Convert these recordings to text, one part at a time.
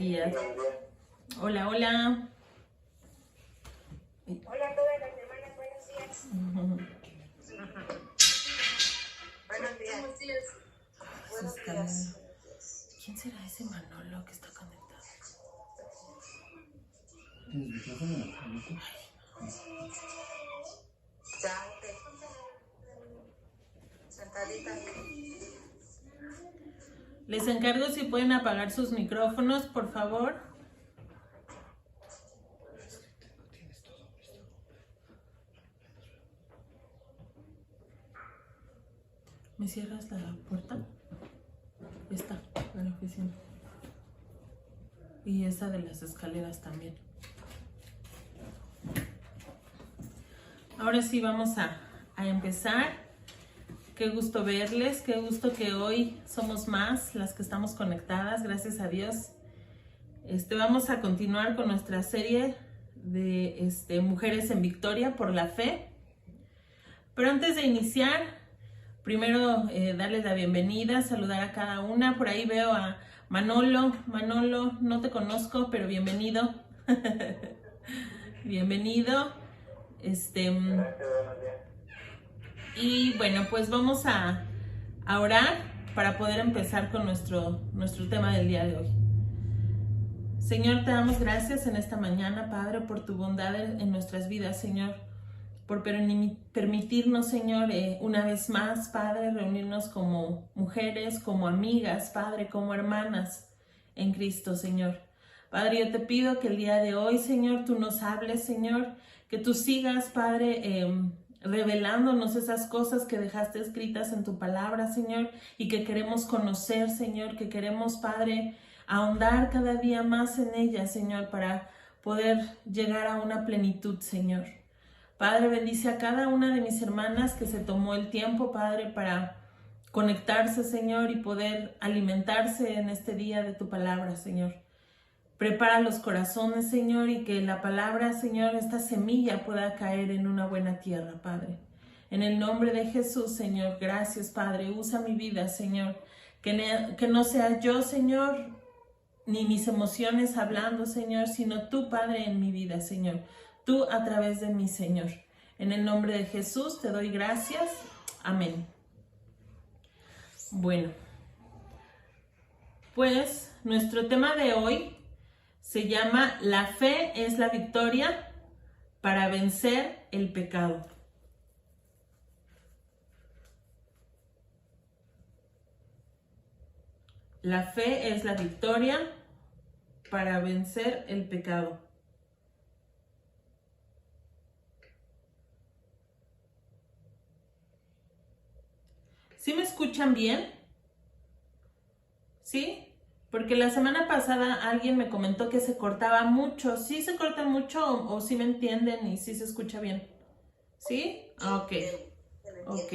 días. Hola, hola. Hola a todas las hermanas, buenos días. Buenos días. Buenos días. ¿Quién será ese Manolo que está conectado? Ya, ok. Sentadita. Les encargo si pueden apagar sus micrófonos, por favor. ¿Me cierras la puerta? Esta, de la oficina. Y esa de las escaleras también. Ahora sí vamos a empezar. Qué gusto verles, qué gusto que hoy somos más las que estamos conectadas, gracias a Dios. Vamos a continuar con nuestra serie de Mujeres en Victoria por la Fe. Pero antes de iniciar, primero darles la bienvenida, saludar a cada una. Por ahí veo a Manolo. Manolo, no te conozco, pero bienvenido. Bienvenido. Y bueno, pues vamos a orar para poder empezar con nuestro tema del día de hoy. Señor, te damos gracias en esta mañana, Padre, por tu bondad en nuestras vidas, Señor. Por permitirnos, Señor, una vez más, Padre, reunirnos como mujeres, como amigas, Padre, como hermanas en Cristo, Señor. Padre, yo te pido que el día de hoy, Señor, tú nos hables, Señor, que tú sigas, Padre, revelándonos esas cosas que dejaste escritas en tu palabra, Señor, y que queremos conocer, Señor, que queremos, Padre, ahondar cada día más en ellas, Señor, para poder llegar a una plenitud, Señor. Padre, bendice a cada una de mis hermanas que se tomó el tiempo, Padre, para conectarse, Señor, y poder alimentarse en este día de tu palabra, Señor. Prepara los corazones, Señor, y que la palabra, Señor, esta semilla pueda caer en una buena tierra, Padre. En el nombre de Jesús, Señor, gracias, Padre. Usa mi vida, Señor. Que no sea yo, Señor, ni mis emociones hablando, Señor, sino tú, Padre, en mi vida, Señor. Tú a través de mí, Señor. En el nombre de Jesús te doy gracias. Amén. Bueno, pues nuestro tema de hoy se llama La fe es la victoria para vencer el pecado. La fe es la victoria para vencer el pecado. ¿Sí me escuchan bien? ¿Sí? Porque la semana pasada alguien me comentó que se cortaba mucho. ¿Sí se corta mucho o sí me entienden y sí se escucha bien? ¿Sí? Ok. Ok.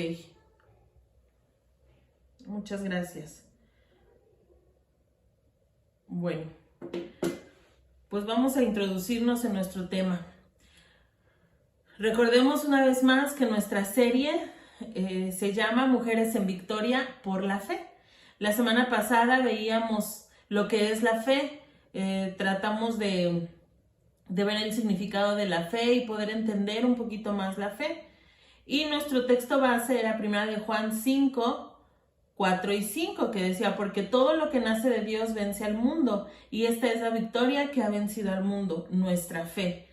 Muchas gracias. Bueno, pues vamos a introducirnos en nuestro tema. Recordemos una vez más que nuestra serie se llama Mujeres en Victoria por la Fe. La semana pasada veíamos lo que es la fe, tratamos de ver el significado de la fe y poder entender un poquito más la fe. Y nuestro texto base era 1 de Juan 5, 4 y 5, que decía, porque todo lo que nace de Dios vence al mundo, y esta es la victoria que ha vencido al mundo, nuestra fe.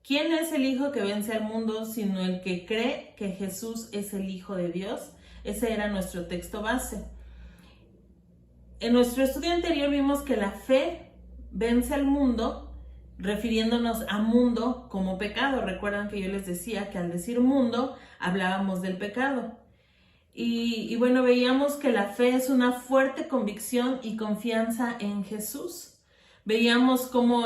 ¿Quién es el Hijo que vence al mundo sino el que cree que Jesús es el Hijo de Dios? Ese era nuestro texto base. En nuestro estudio anterior vimos que la fe vence al mundo, refiriéndonos a mundo como pecado. Recuerdan que yo les decía que al decir mundo hablábamos del pecado. Y bueno, veíamos que la fe es una fuerte convicción y confianza en Jesús. Veíamos cómo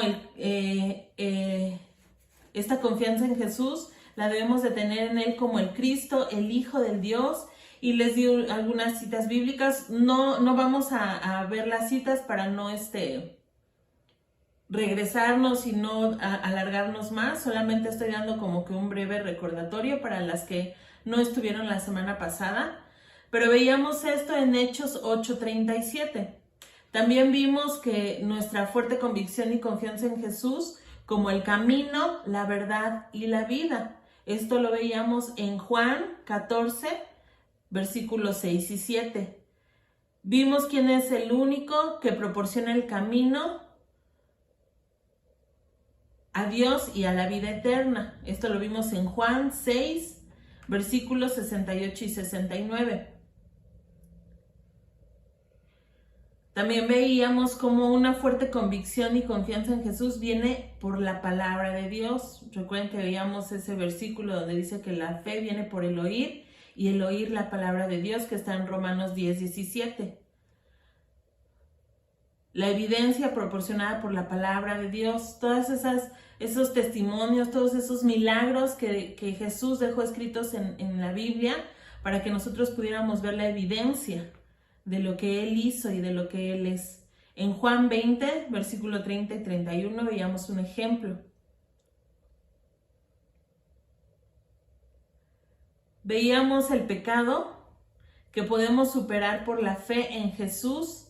esta confianza en Jesús la debemos de tener en Él como el Cristo, el Hijo del Dios. Y les di algunas citas bíblicas. No vamos a ver las citas para no regresarnos y no alargarnos más. Solamente estoy dando como que un breve recordatorio para las que no estuvieron la semana pasada. Pero veíamos esto en Hechos 8:37. También vimos que nuestra fuerte convicción y confianza en Jesús como el camino, la verdad y la vida. Esto lo veíamos en Juan 14, versículos 6 y 7. Vimos quién es el único que proporciona el camino a Dios y a la vida eterna. Esto lo vimos en Juan 6, versículos 68 y 69. También veíamos cómo una fuerte convicción y confianza en Jesús viene por la palabra de Dios. Recuerden que veíamos ese versículo donde dice que la fe viene por el oír y el oír la palabra de Dios, que está en Romanos 10, 17. La evidencia proporcionada por la palabra de Dios, todos esos testimonios, todos esos milagros que Jesús dejó escritos en la Biblia para que nosotros pudiéramos ver la evidencia de lo que Él hizo y de lo que Él es. En Juan 20, versículo 30 y 31 veíamos un ejemplo. Veíamos el pecado que podemos superar por la fe en Jesús.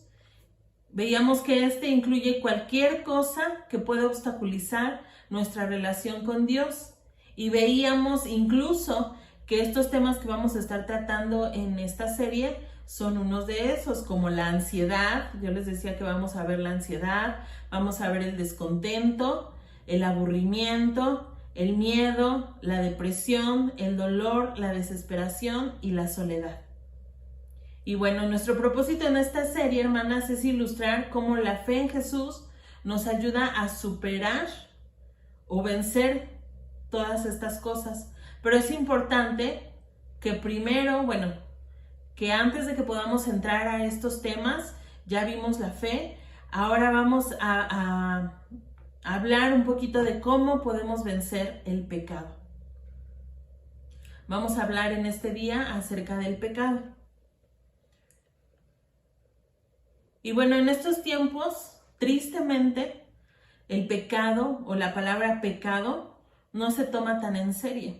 Veíamos que este incluye cualquier cosa que pueda obstaculizar nuestra relación con Dios. Y veíamos incluso que estos temas que vamos a estar tratando en esta serie son unos de esos, como la ansiedad. Yo les decía que vamos a ver la ansiedad, vamos a ver el descontento, el aburrimiento, el miedo, la depresión, el dolor, la desesperación y la soledad. Y bueno, nuestro propósito en esta serie, hermanas, es ilustrar cómo la fe en Jesús nos ayuda a superar o vencer todas estas cosas. Pero es importante que primero, que antes de que podamos entrar a estos temas, ya vimos la fe, ahora vamos a hablar un poquito de cómo podemos vencer el pecado. Vamos a hablar en este día acerca del pecado. Y bueno, en estos tiempos, tristemente, el pecado o la palabra pecado no se toma tan en serio.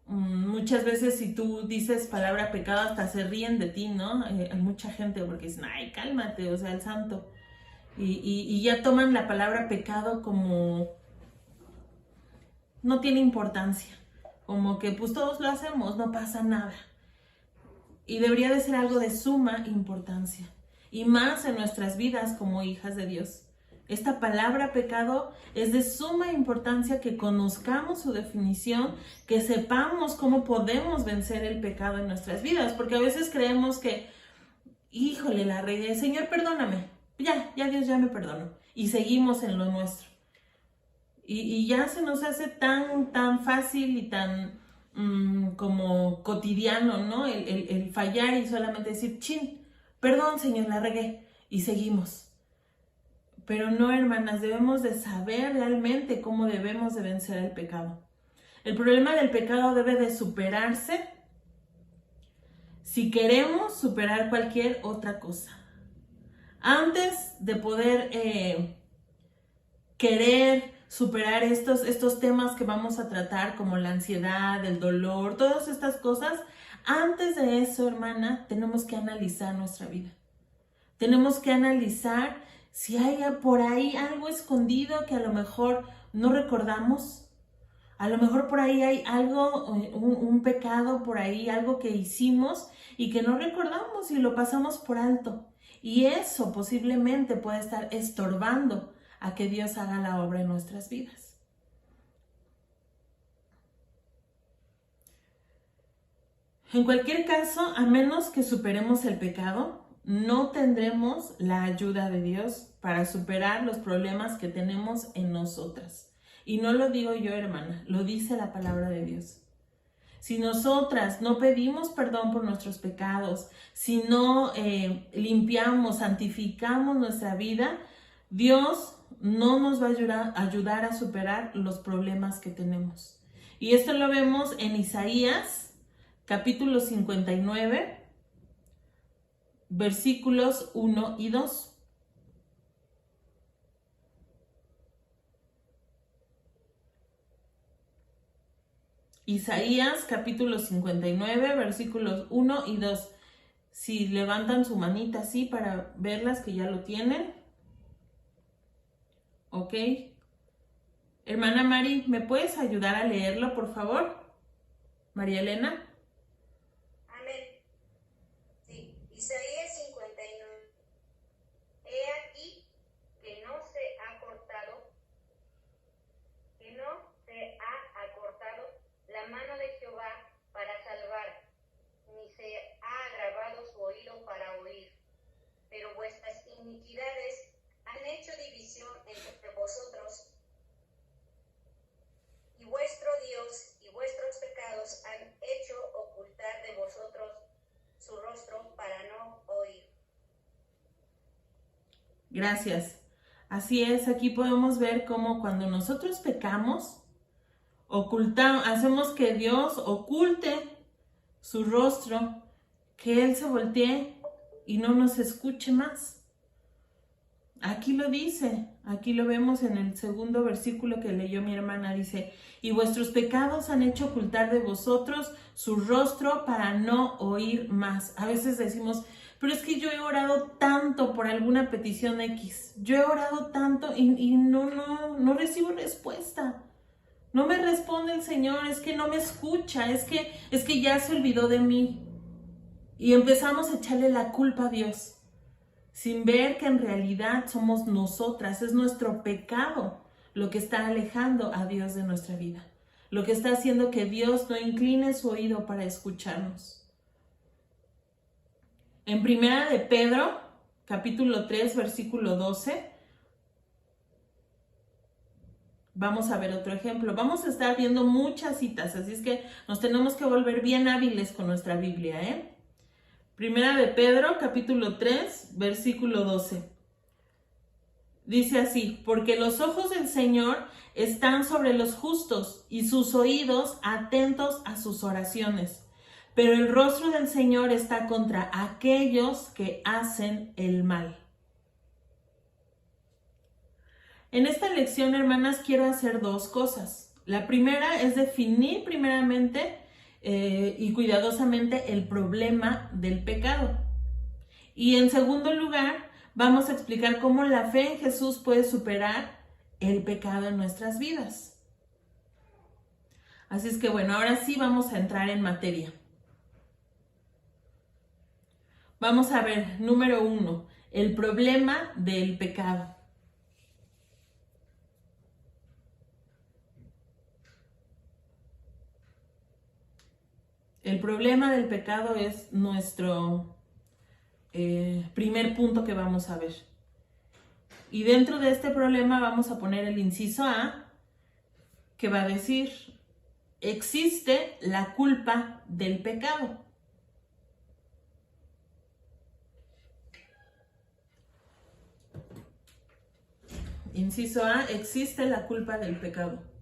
Muchas veces si tú dices palabra pecado hasta se ríen de ti, ¿no? Hay mucha gente porque dicen, ay, cálmate, o sea, el santo. Y ya toman la palabra pecado como no tiene importancia. Como que pues todos lo hacemos, no pasa nada. Y debería de ser algo de suma importancia. Y más en nuestras vidas como hijas de Dios. Esta palabra pecado es de suma importancia que conozcamos su definición, que sepamos cómo podemos vencer el pecado en nuestras vidas, porque a veces creemos que, híjole, la regué, Señor, perdóname, ya Dios ya me perdonó, y seguimos en lo nuestro. Y ya se nos hace tan fácil y tan como cotidiano, ¿no? El fallar y solamente decir, chin, perdón, Señor, la regué, y seguimos. Pero no, hermanas, debemos de saber realmente cómo debemos de vencer el pecado. El problema del pecado debe de superarse si queremos superar cualquier otra cosa. Antes de poder querer superar estos temas que vamos a tratar, como la ansiedad, el dolor, todas estas cosas, antes de eso, hermana, tenemos que analizar nuestra vida. Tenemos que analizar si hay por ahí algo escondido que a lo mejor no recordamos. A lo mejor por ahí hay algo, un pecado por ahí, algo que hicimos y que no recordamos y lo pasamos por alto. Y eso posiblemente puede estar estorbando a que Dios haga la obra en nuestras vidas. En cualquier caso, a menos que superemos el pecado, no tendremos la ayuda de Dios para superar los problemas que tenemos en nosotras. Y no lo digo yo, hermana, lo dice la palabra de Dios. Si nosotras no pedimos perdón por nuestros pecados, si no limpiamos, santificamos nuestra vida, Dios no nos va a ayudar a superar los problemas que tenemos. Y esto lo vemos en Isaías, capítulo 59, versículos 1 y 2. Isaías capítulo 59, versículos 1 y 2. Si levantan su manita así para verlas que ya lo tienen. Ok. Hermana Mari, ¿me puedes ayudar a leerlo, por favor? María Elena. Amén. Sí, Isaías 59. He aquí que no se ha acortado la mano de Jehová para salvar, ni se ha agravado su oído para oír. Pero vuestras iniquidades han hecho división entre vosotros, y vuestro Dios y vuestros pecados han hecho ocultar de vosotros su rostro para no oír. Gracias. Así es, aquí podemos ver cómo cuando nosotros pecamos, hacemos que Dios oculte su rostro, que Él se voltee y no nos escuche más. Aquí lo dice, aquí lo vemos en el segundo versículo que leyó mi hermana, dice, y vuestros pecados han hecho ocultar de vosotros su rostro para no oír más. A veces decimos, pero es que yo he orado tanto por alguna petición X, yo he orado tanto y no recibo respuesta. No me responde el Señor, es que no me escucha, es que ya se olvidó de mí. Y empezamos a echarle la culpa a Dios, sin ver que en realidad somos nosotras, es nuestro pecado lo que está alejando a Dios de nuestra vida, lo que está haciendo que Dios no incline su oído para escucharnos. En Primera de Pedro, capítulo 3, versículo 12, vamos a ver otro ejemplo. Vamos a estar viendo muchas citas, así es que nos tenemos que volver bien hábiles con nuestra Biblia, ¿eh? Primera de Pedro, capítulo 3, versículo 12. Dice así, porque los ojos del Señor están sobre los justos y sus oídos atentos a sus oraciones. Pero el rostro del Señor está contra aquellos que hacen el mal. En esta lección, hermanas, quiero hacer dos cosas. La primera es definir primeramente y cuidadosamente el problema del pecado. Y en segundo lugar, vamos a explicar cómo la fe en Jesús puede superar el pecado en nuestras vidas. Así es que bueno, ahora sí vamos a entrar en materia. Vamos a ver, número 1, el problema del pecado. El problema del pecado es nuestro primer punto que vamos a ver. Y dentro de este problema vamos a poner el inciso A, que va a decir, existe la culpa del pecado. Inciso A, existe la culpa del pecado.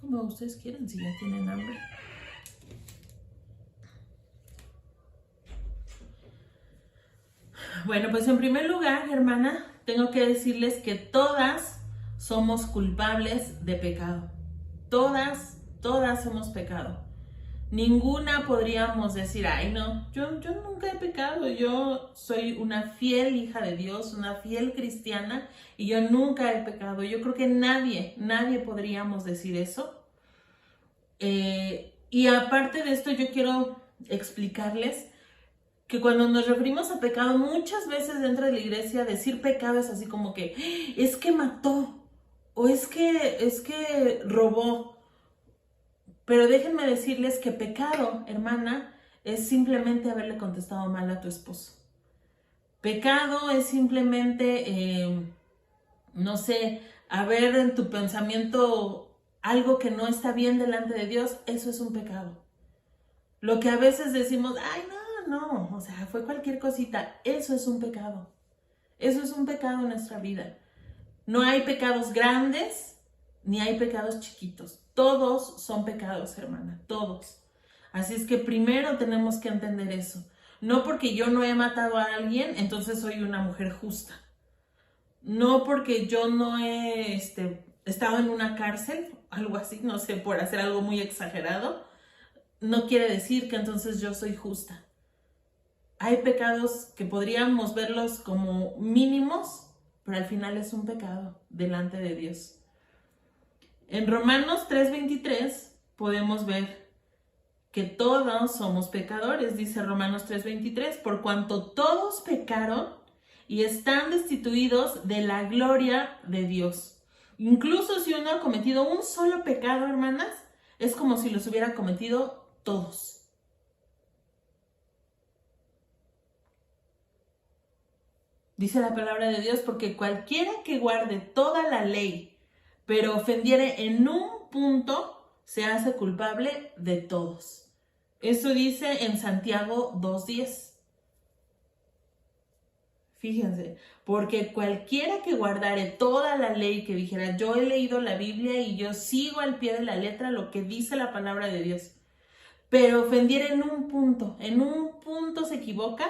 Como ustedes quieran, si ya tienen hambre. Bueno, pues en primer lugar, hermana, tengo que decirles que todas somos culpables de pecado. Todas hemos pecado. Ninguna podríamos decir, ay no, yo nunca he pecado, yo soy una fiel hija de Dios, una fiel cristiana y yo nunca he pecado. Yo creo que nadie podríamos decir eso. Y aparte de esto, yo quiero explicarles que cuando nos referimos a pecado, muchas veces dentro de la iglesia decir pecado es así como que es que mató o es que robó. Pero déjenme decirles que pecado, hermana, es simplemente haberle contestado mal a tu esposo. Pecado es simplemente, no sé, haber en tu pensamiento algo que no está bien delante de Dios. Eso es un pecado. Lo que a veces decimos, ay, no, o sea, fue cualquier cosita. Eso es un pecado. Eso es un pecado en nuestra vida. No hay pecados grandes, ni hay pecados chiquitos. Todos son pecados, hermana, todos. Así es que primero tenemos que entender eso. No porque yo no he matado a alguien, entonces soy una mujer justa. No porque yo no he estaba en una cárcel, algo así, no sé, por hacer algo muy exagerado, no quiere decir que entonces yo soy justa. Hay pecados que podríamos verlos como mínimos, pero al final es un pecado delante de Dios. En Romanos 3:23 podemos ver que todos somos pecadores, dice Romanos 3:23, por cuanto todos pecaron y están destituidos de la gloria de Dios. Incluso si uno ha cometido un solo pecado, hermanas, es como si los hubiera cometido todos. Dice la palabra de Dios, porque cualquiera que guarde toda la ley, pero ofendiere en un punto, se hace culpable de todos. Eso dice en Santiago 2:10. Fíjense, porque cualquiera que guardare toda la ley, que dijera, yo he leído la Biblia y yo sigo al pie de la letra lo que dice la palabra de Dios, pero ofendiere en un punto se equivoca,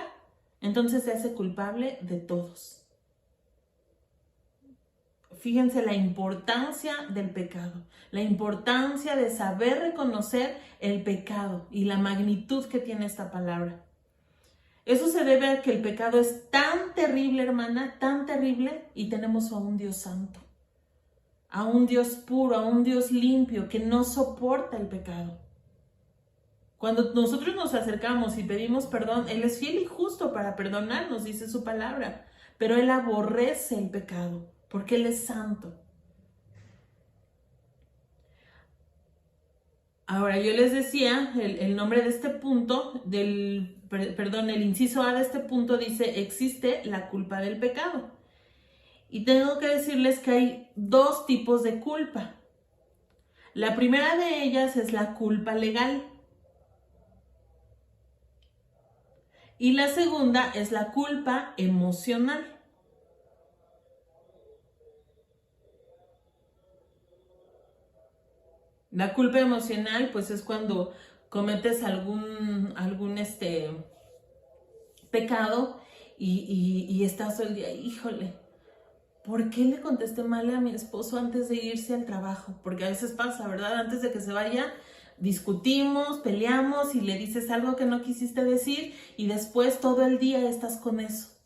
entonces se hace culpable de todos. Fíjense la importancia del pecado, la importancia de saber reconocer el pecado y la magnitud que tiene esta palabra. Eso se debe a que el pecado es tan terrible, hermana, tan terrible, y tenemos a un Dios santo, a un Dios puro, a un Dios limpio que no soporta el pecado. Cuando nosotros nos acercamos y pedimos perdón, Él es fiel y justo para perdonarnos, dice su palabra, pero Él aborrece el pecado porque Él es santo. Ahora, yo les decía, el nombre de este punto, el inciso A de este punto dice, existe la culpa del pecado. Y tengo que decirles que hay dos tipos de culpa. La primera de ellas es la culpa legal. Y la segunda es la culpa emocional. La culpa emocional, pues es cuando cometes algún pecado y estás todo el día, híjole, ¿por qué le contesté mal a mi esposo antes de irse al trabajo? Porque a veces pasa, ¿verdad? Antes de que se vaya, discutimos, peleamos y le dices algo que no quisiste decir y después todo el día estás con eso.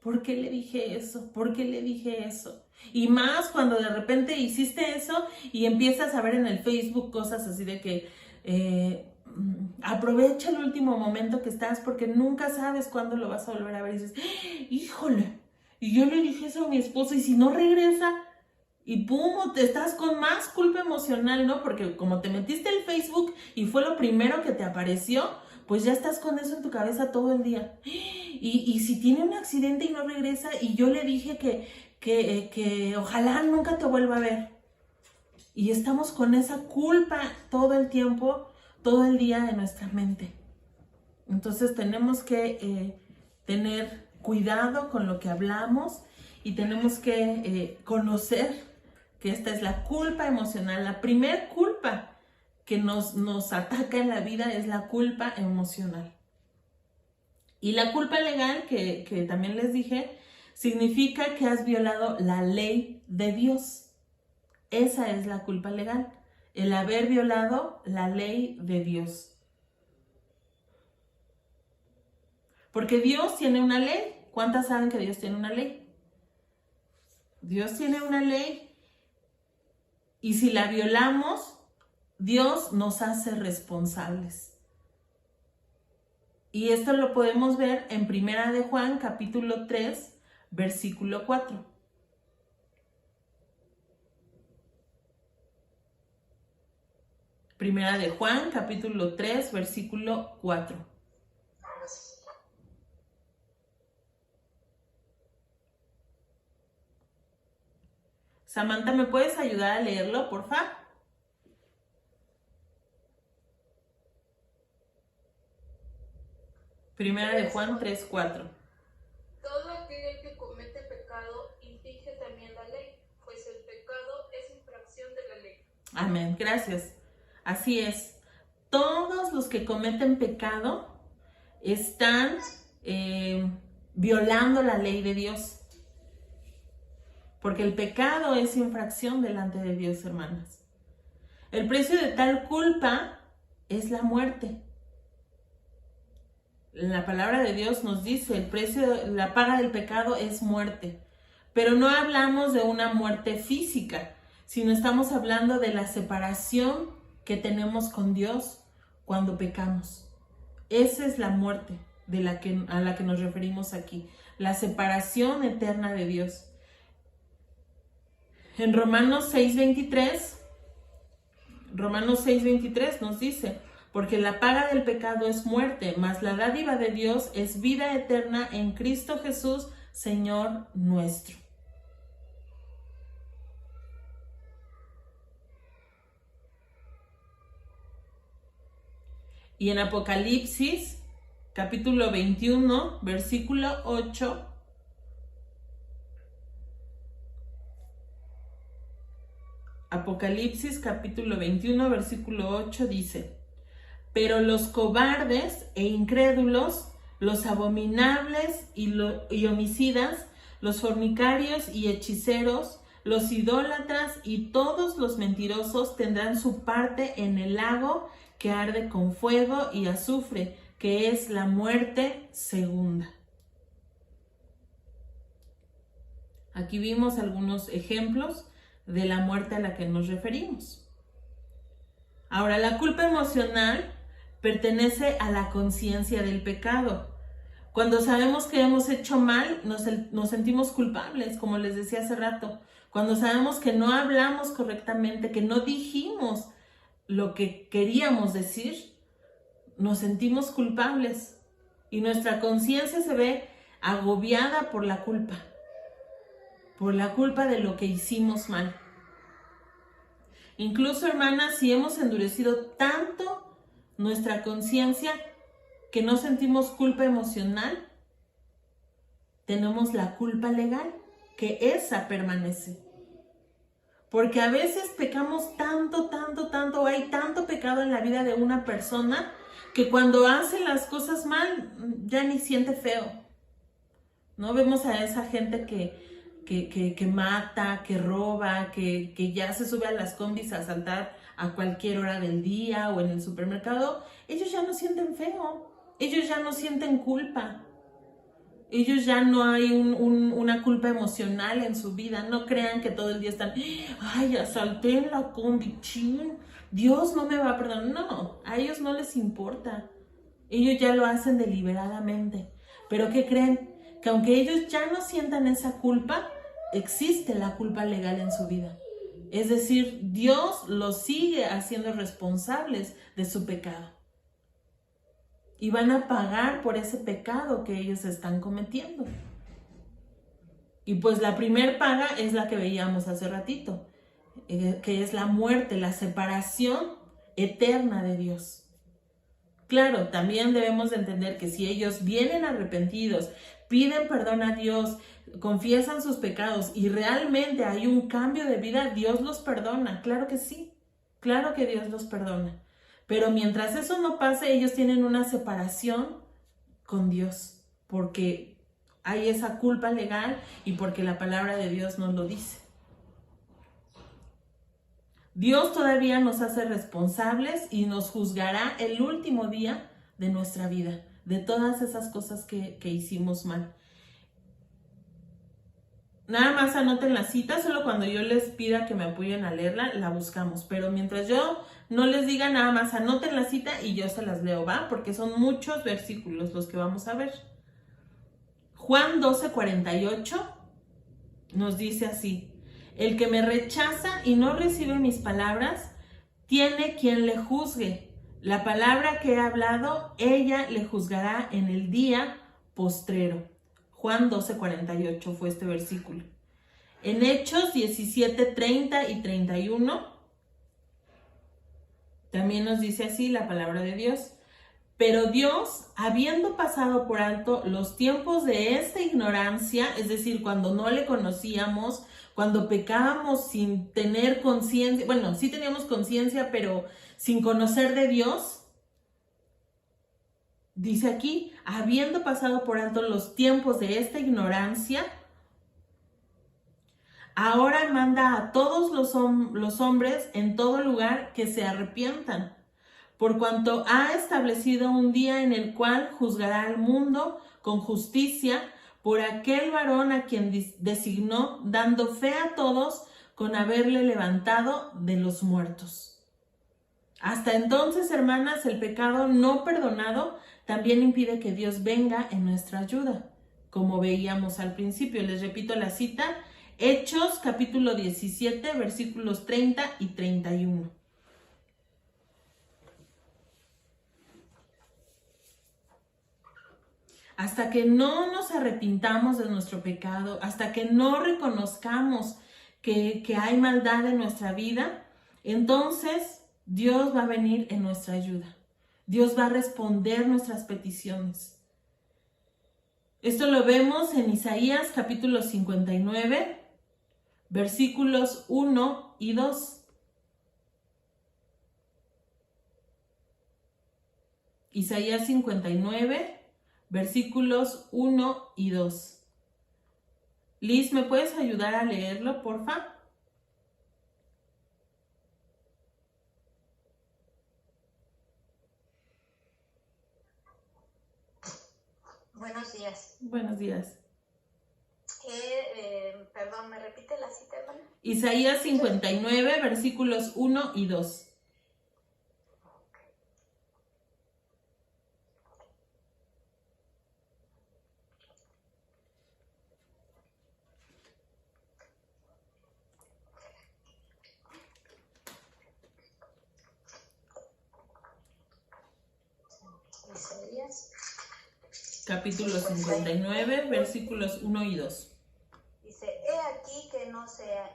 ¿Por qué le dije eso? ¿Por qué le dije eso? Y más cuando de repente hiciste eso y empiezas a ver en el Facebook cosas así de que aprovecha el último momento que estás porque nunca sabes cuándo lo vas a volver a ver y dices, híjole, y yo le dije eso a mi esposo y si no regresa y pum, te estás con más culpa emocional, ¿no? Porque como te metiste el Facebook y fue lo primero que te apareció, pues ya estás con eso en tu cabeza todo el día. Y si tiene un accidente y no regresa y yo le dije que ojalá nunca te vuelva a ver. Y estamos con esa culpa todo el tiempo, todo el día de nuestra mente. Entonces tenemos que tener cuidado con lo que hablamos y tenemos que conocer que esta es la culpa emocional. La primer culpa que nos ataca en la vida es la culpa emocional. Y la culpa legal, que también les dije, significa que has violado la ley de Dios. Esa es la culpa legal, el haber violado la ley de Dios. Porque Dios tiene una ley. ¿Cuántas saben que Dios tiene una ley? Dios tiene una ley. Y si la violamos, Dios nos hace responsables. Y esto lo podemos ver en 1 de Juan, capítulo 3, versículo 4. Primera de Juan, capítulo 3, versículo 4. Samantha, ¿me puedes ayudar a leerlo, por favor? Primera de Juan 3, 4. Todo aquel que comete pecado infringe también la ley, pues el pecado es infracción de la ley. Amén, gracias. Así es. Todos los que cometen pecado están violando la ley de Dios. porque el pecado es infracción delante de Dios, hermanas. El precio de tal culpa es la muerte. La palabra de Dios nos dice, la paga del pecado es muerte. Pero no hablamos de una muerte física, sino estamos hablando de la separación que tenemos con Dios cuando pecamos. Esa es la muerte a la que nos referimos aquí, la separación eterna de Dios. En Romanos 6:23 nos dice, porque la paga del pecado es muerte, mas la dádiva de Dios es vida eterna en Cristo Jesús, Señor nuestro. Y en Apocalipsis, capítulo 21, versículo 8, Apocalipsis, capítulo 21, versículo 8 dice, pero los cobardes e incrédulos, los abominables y homicidas, los fornicarios y hechiceros, los idólatras y todos los mentirosos tendrán su parte en el lago que arde con fuego y azufre, que es la muerte segunda. Aquí vimos algunos ejemplos de la muerte a la que nos referimos. Ahora, la culpa emocional pertenece a la conciencia del pecado. Cuando sabemos que hemos hecho mal, nos sentimos culpables, como les decía hace rato. Cuando sabemos que no hablamos correctamente, que no dijimos lo que queríamos decir, nos sentimos culpables y nuestra conciencia se ve agobiada por la culpa de lo que hicimos mal. Incluso, hermanas, si hemos endurecido tanto nuestra conciencia que no sentimos culpa emocional, tenemos la culpa legal, que esa permanece. Porque a veces pecamos tanto, hay tanto pecado en la vida de una persona que cuando hace las cosas mal ya ni siente feo. ¿No? Vemos a esa gente que mata, que roba, que ya se sube a las combis a asaltar a cualquier hora del día o en el supermercado. Ellos ya no sienten feo, ellos ya no sienten culpa. Ellos ya no hay una culpa emocional en su vida. No crean que todo el día están, ay, asalté en la combi, chin, Dios no me va a perdonar. No, a ellos no les importa. Ellos ya lo hacen deliberadamente. Pero ¿qué creen? Que aunque ellos ya no sientan esa culpa, existe la culpa legal en su vida. Es decir, Dios los sigue haciendo responsables de su pecado. Y van a pagar por ese pecado que ellos están cometiendo. Y pues la primer paga es la que veíamos hace ratito, que es la muerte, la separación eterna de Dios. Claro, también debemos de entender que si ellos vienen arrepentidos, piden perdón a Dios, confiesan sus pecados y realmente hay un cambio de vida, Dios los perdona. Claro que sí, claro que Dios los perdona. Pero mientras eso no pase, ellos tienen una separación con Dios, porque hay esa culpa legal y porque la palabra de Dios nos lo dice. Dios todavía nos hace responsables y nos juzgará el último día de nuestra vida, de todas esas cosas que hicimos mal. Nada más anoten la cita, solo cuando yo les pida que me apoyen a leerla, la buscamos. Pero mientras yo no les diga, nada más anoten la cita y yo se las leo, ¿va? Porque son muchos versículos los que vamos a ver. Juan 12:48 nos dice así: el que me rechaza y no recibe mis palabras, tiene quien le juzgue. La palabra que he hablado, ella le juzgará en el día postrero. Juan 12:48 fue este versículo. En Hechos 17:30 y 31 también nos dice así la palabra de Dios. Pero Dios, habiendo pasado por alto los tiempos de esta ignorancia, es decir, cuando no le conocíamos, cuando pecábamos sin tener conciencia, bueno, sí teníamos conciencia, pero sin conocer de Dios, dice aquí, habiendo pasado por alto los tiempos de esta ignorancia, Ahora manda a todos los hombres en todo lugar que se arrepientan, por cuanto ha establecido un día en el cual juzgará al mundo con justicia por aquel varón a quien designó, dando fe a todos con haberle levantado de los muertos. Hasta entonces, hermanas, el pecado no perdonado también impide que Dios venga en nuestra ayuda, como veíamos al principio. Les repito la cita, Hechos capítulo 17, versículos 30 y 31. Hasta que no nos arrepintamos de nuestro pecado, hasta que no reconozcamos que hay maldad en nuestra vida, entonces Dios va a venir en nuestra ayuda. Dios va a responder nuestras peticiones. Esto lo vemos en Isaías capítulo 59, versículos 1 y 2. Isaías 59, versículos 1 y 2. Liz, ¿me puedes ayudar a leerlo, porfa? Buenos días. Buenos días. Perdón, ¿me repite la cita, hermana? Isaías 59, versículos 1 y 2. Isaías. Capítulo 59, versículos 1 y 2. Dice, he aquí que no se ha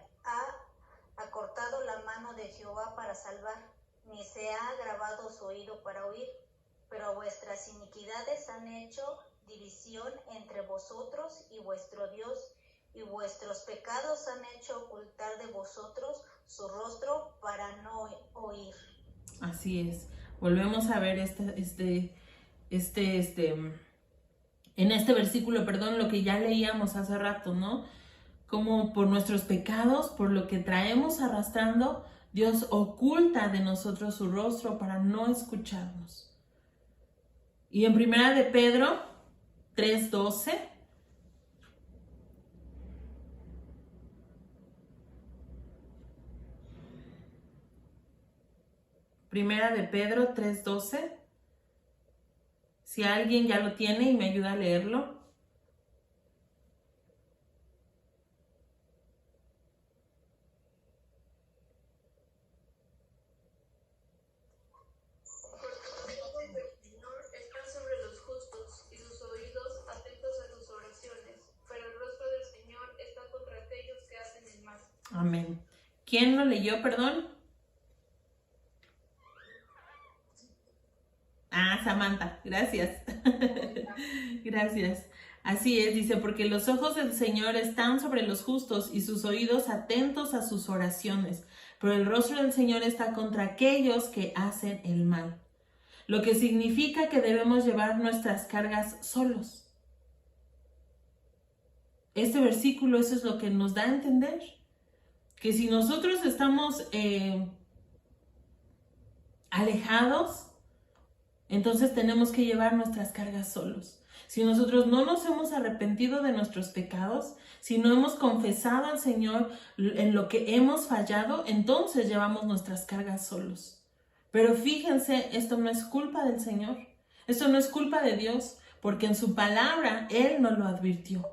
acortado la mano de Jehová para salvar, ni se ha agravado su oído para oír, pero vuestras iniquidades han hecho división entre vosotros y vuestro Dios, y vuestros pecados han hecho ocultar de vosotros su rostro para no oír. Así es. Volvemos a ver en este versículo, lo que ya leíamos hace rato, ¿no? Como por nuestros pecados, por lo que traemos arrastrando, Dios oculta de nosotros su rostro para no escucharnos. Y en Primera de Pedro 3:12, Primera de Pedro 3:12, si alguien ya lo tiene y me ayuda a leerlo. Amén. ¿Quién lo leyó, perdón? Ah, Samantha, gracias. Gracias. Así es, dice, porque los ojos del Señor están sobre los justos y sus oídos atentos a sus oraciones, pero el rostro del Señor está contra aquellos que hacen el mal. Lo que significa que debemos llevar nuestras cargas solos. Este versículo, eso es lo que nos da a entender. Que si nosotros estamos alejados, entonces tenemos que llevar nuestras cargas solos. Si nosotros no nos hemos arrepentido de nuestros pecados, si no hemos confesado al Señor en lo que hemos fallado, entonces llevamos nuestras cargas solos. Pero fíjense, esto no es culpa del Señor, esto no es culpa de Dios, porque en su palabra Él nos lo advirtió.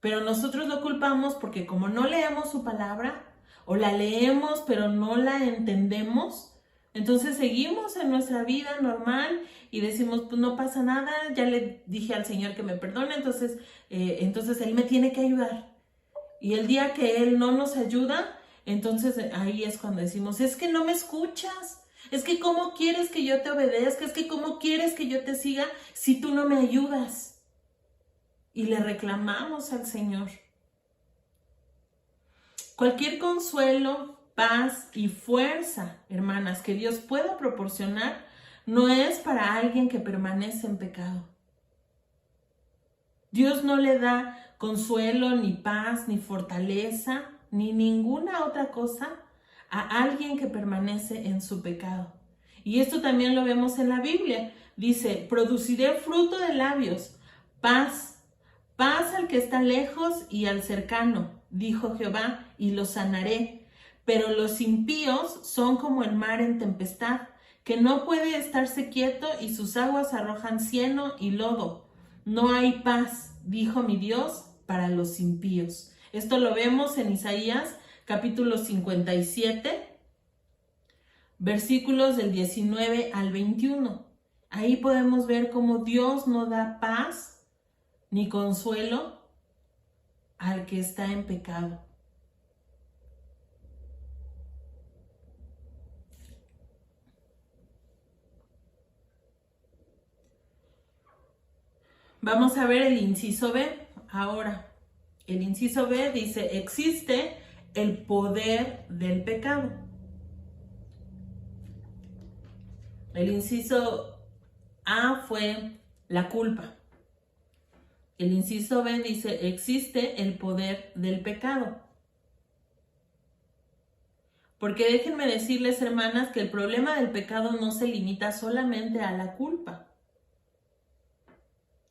Pero nosotros lo culpamos porque como no leemos su palabra, o la leemos pero no la entendemos, entonces seguimos en nuestra vida normal y decimos, pues no pasa nada, ya le dije al Señor que me perdone, entonces Él me tiene que ayudar. Y el día que Él no nos ayuda, entonces ahí es cuando decimos, es que no me escuchas, es que cómo quieres que yo te obedezca, es que cómo quieres que yo te siga si tú no me ayudas. Y le reclamamos al Señor. Cualquier consuelo, paz y fuerza, hermanas, que Dios pueda proporcionar, no es para alguien que permanece en pecado. Dios no le da consuelo, ni paz, ni fortaleza, ni ninguna otra cosa a alguien que permanece en su pecado. Y esto también lo vemos en la Biblia. Dice, produciré fruto de labios, paz, paz al que está lejos y al cercano, dijo Jehová, y los sanaré. Pero los impíos son como el mar en tempestad, que no puede estarse quieto y sus aguas arrojan cieno y lodo. No hay paz, dijo mi Dios, para los impíos. Esto lo vemos en Isaías capítulo 57, versículos del 19 al 21. Ahí podemos ver cómo Dios no da paz ni consuelo al que está en pecado. Vamos a ver el inciso B ahora. El inciso B dice, existe el poder del pecado. El inciso A fue la culpa. El inciso B dice, existe el poder del pecado. Porque déjenme decirles, hermanas, que el problema del pecado no se limita solamente a la culpa.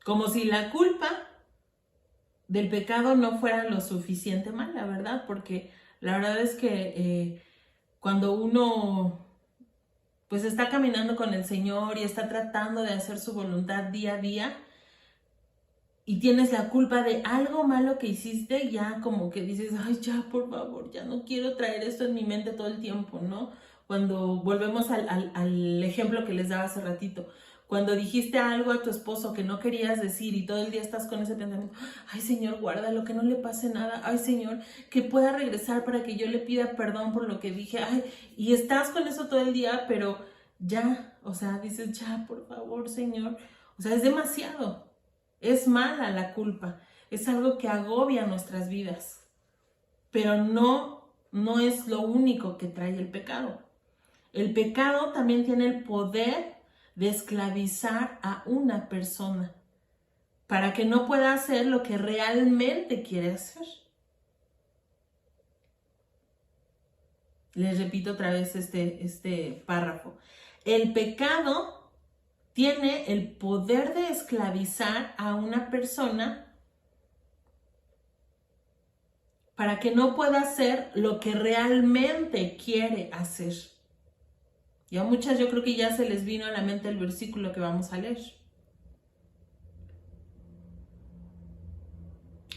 Como si la culpa del pecado no fuera lo suficiente mala, ¿verdad? Porque la verdad es que cuando uno pues está caminando con el Señor y está tratando de hacer su voluntad día a día y tienes la culpa de algo malo que hiciste, ya como que dices, ay, ya, por favor, ya no quiero traer esto en mi mente todo el tiempo, ¿no? Cuando volvemos al ejemplo que les daba hace ratito, cuando dijiste algo a tu esposo que no querías decir y todo el día estás con ese pensamiento, ay, Señor, guárdalo, que no le pase nada, ay, Señor, que pueda regresar para que yo le pida perdón por lo que dije, ay, y estás con eso todo el día, pero ya, o sea, dices, ya, por favor, Señor, o sea, es demasiado, es mala la culpa, es algo que agobia nuestras vidas, pero no es lo único que trae el pecado. El pecado también tiene el poder de esclavizar a una persona para que no pueda hacer lo que realmente quiere hacer. Les repito otra vez este párrafo. El pecado tiene el poder de esclavizar a una persona para que no pueda hacer lo que realmente quiere hacer. Y a muchas yo creo que ya se les vino a la mente el versículo que vamos a leer.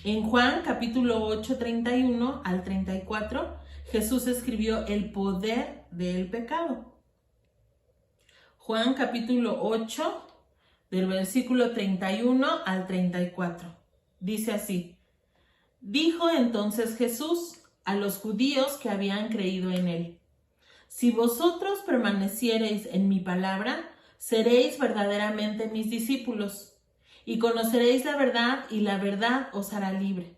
En Juan capítulo 8, 31 al 34, Jesús escribió el poder del pecado. Juan capítulo 8, del versículo 31 al 34. Dice así, dijo entonces Jesús a los judíos que habían creído en él, si vosotros permaneciereis en mi palabra, seréis verdaderamente mis discípulos, y conoceréis la verdad, y la verdad os hará libre.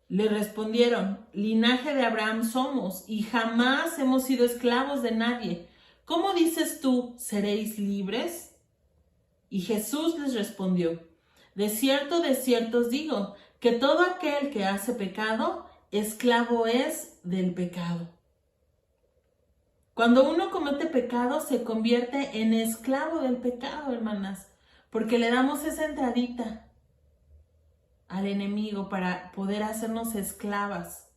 Le respondieron, linaje de Abraham somos, y jamás hemos sido esclavos de nadie. ¿Cómo dices tú, seréis libres? Y Jesús les respondió, de cierto os digo, que todo aquel que hace pecado, esclavo es del pecado. Cuando uno comete pecado, se convierte en esclavo del pecado, hermanas, porque le damos esa entradita al enemigo para poder hacernos esclavas.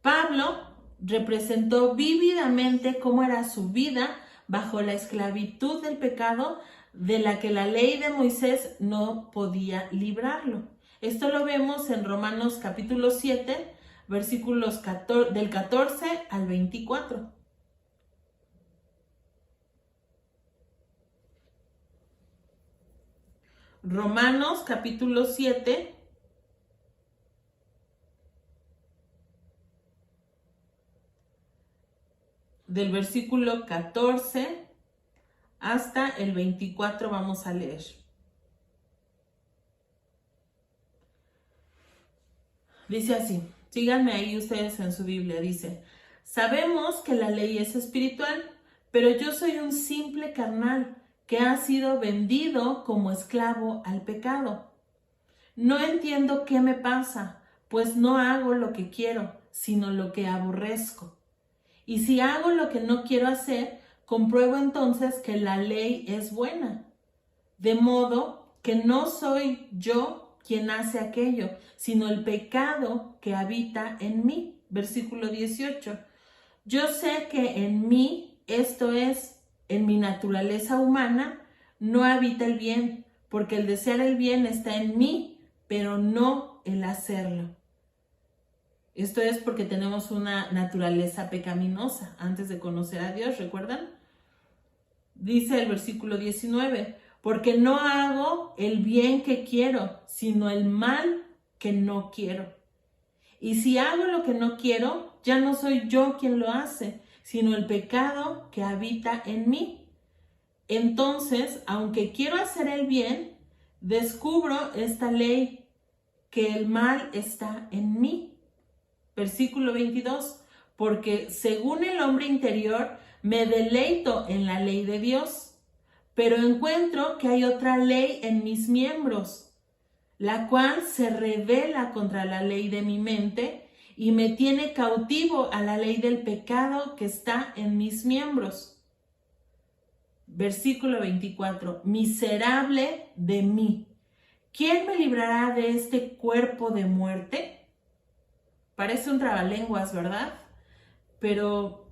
Pablo representó vívidamente cómo era su vida bajo la esclavitud del pecado de la que la ley de Moisés no podía librarlo. Esto lo vemos en Romanos capítulo 7, versículos del 14 al 24. Romanos capítulo 7, del versículo 14 hasta el 24 vamos a leer. Dice así, síganme ahí ustedes en su Biblia, dice, sabemos que la ley es espiritual, pero yo soy un simple carnal que ha sido vendido como esclavo al pecado. no entiendo qué me pasa, pues no hago lo que quiero, sino lo que aborrezco. Y si hago lo que no quiero hacer, compruebo entonces que la ley es buena. De modo que no soy yo quien hace aquello, sino el pecado que habita en mí. Versículo 18. Yo sé que en mí, esto es, en mi naturaleza humana, no habita el bien, porque el desear el bien está en mí, pero no el hacerlo. Esto es porque tenemos una naturaleza pecaminosa antes de conocer a Dios, ¿recuerdan? Dice el versículo 19, porque no hago el bien que quiero, sino el mal que no quiero. Y si hago lo que no quiero, ya no soy yo quien lo hace, sino el pecado que habita en mí. Entonces, aunque quiero hacer el bien, descubro esta ley, que el mal está en mí. Versículo 22, porque según el hombre interior me deleito en la ley de Dios, pero encuentro que hay otra ley en mis miembros, la cual se rebela contra la ley de mi mente y me tiene cautivo a la ley del pecado que está en mis miembros. Versículo 24, miserable de mí, ¿quién me librará de este cuerpo de muerte? Parece un trabalenguas, ¿verdad? Pero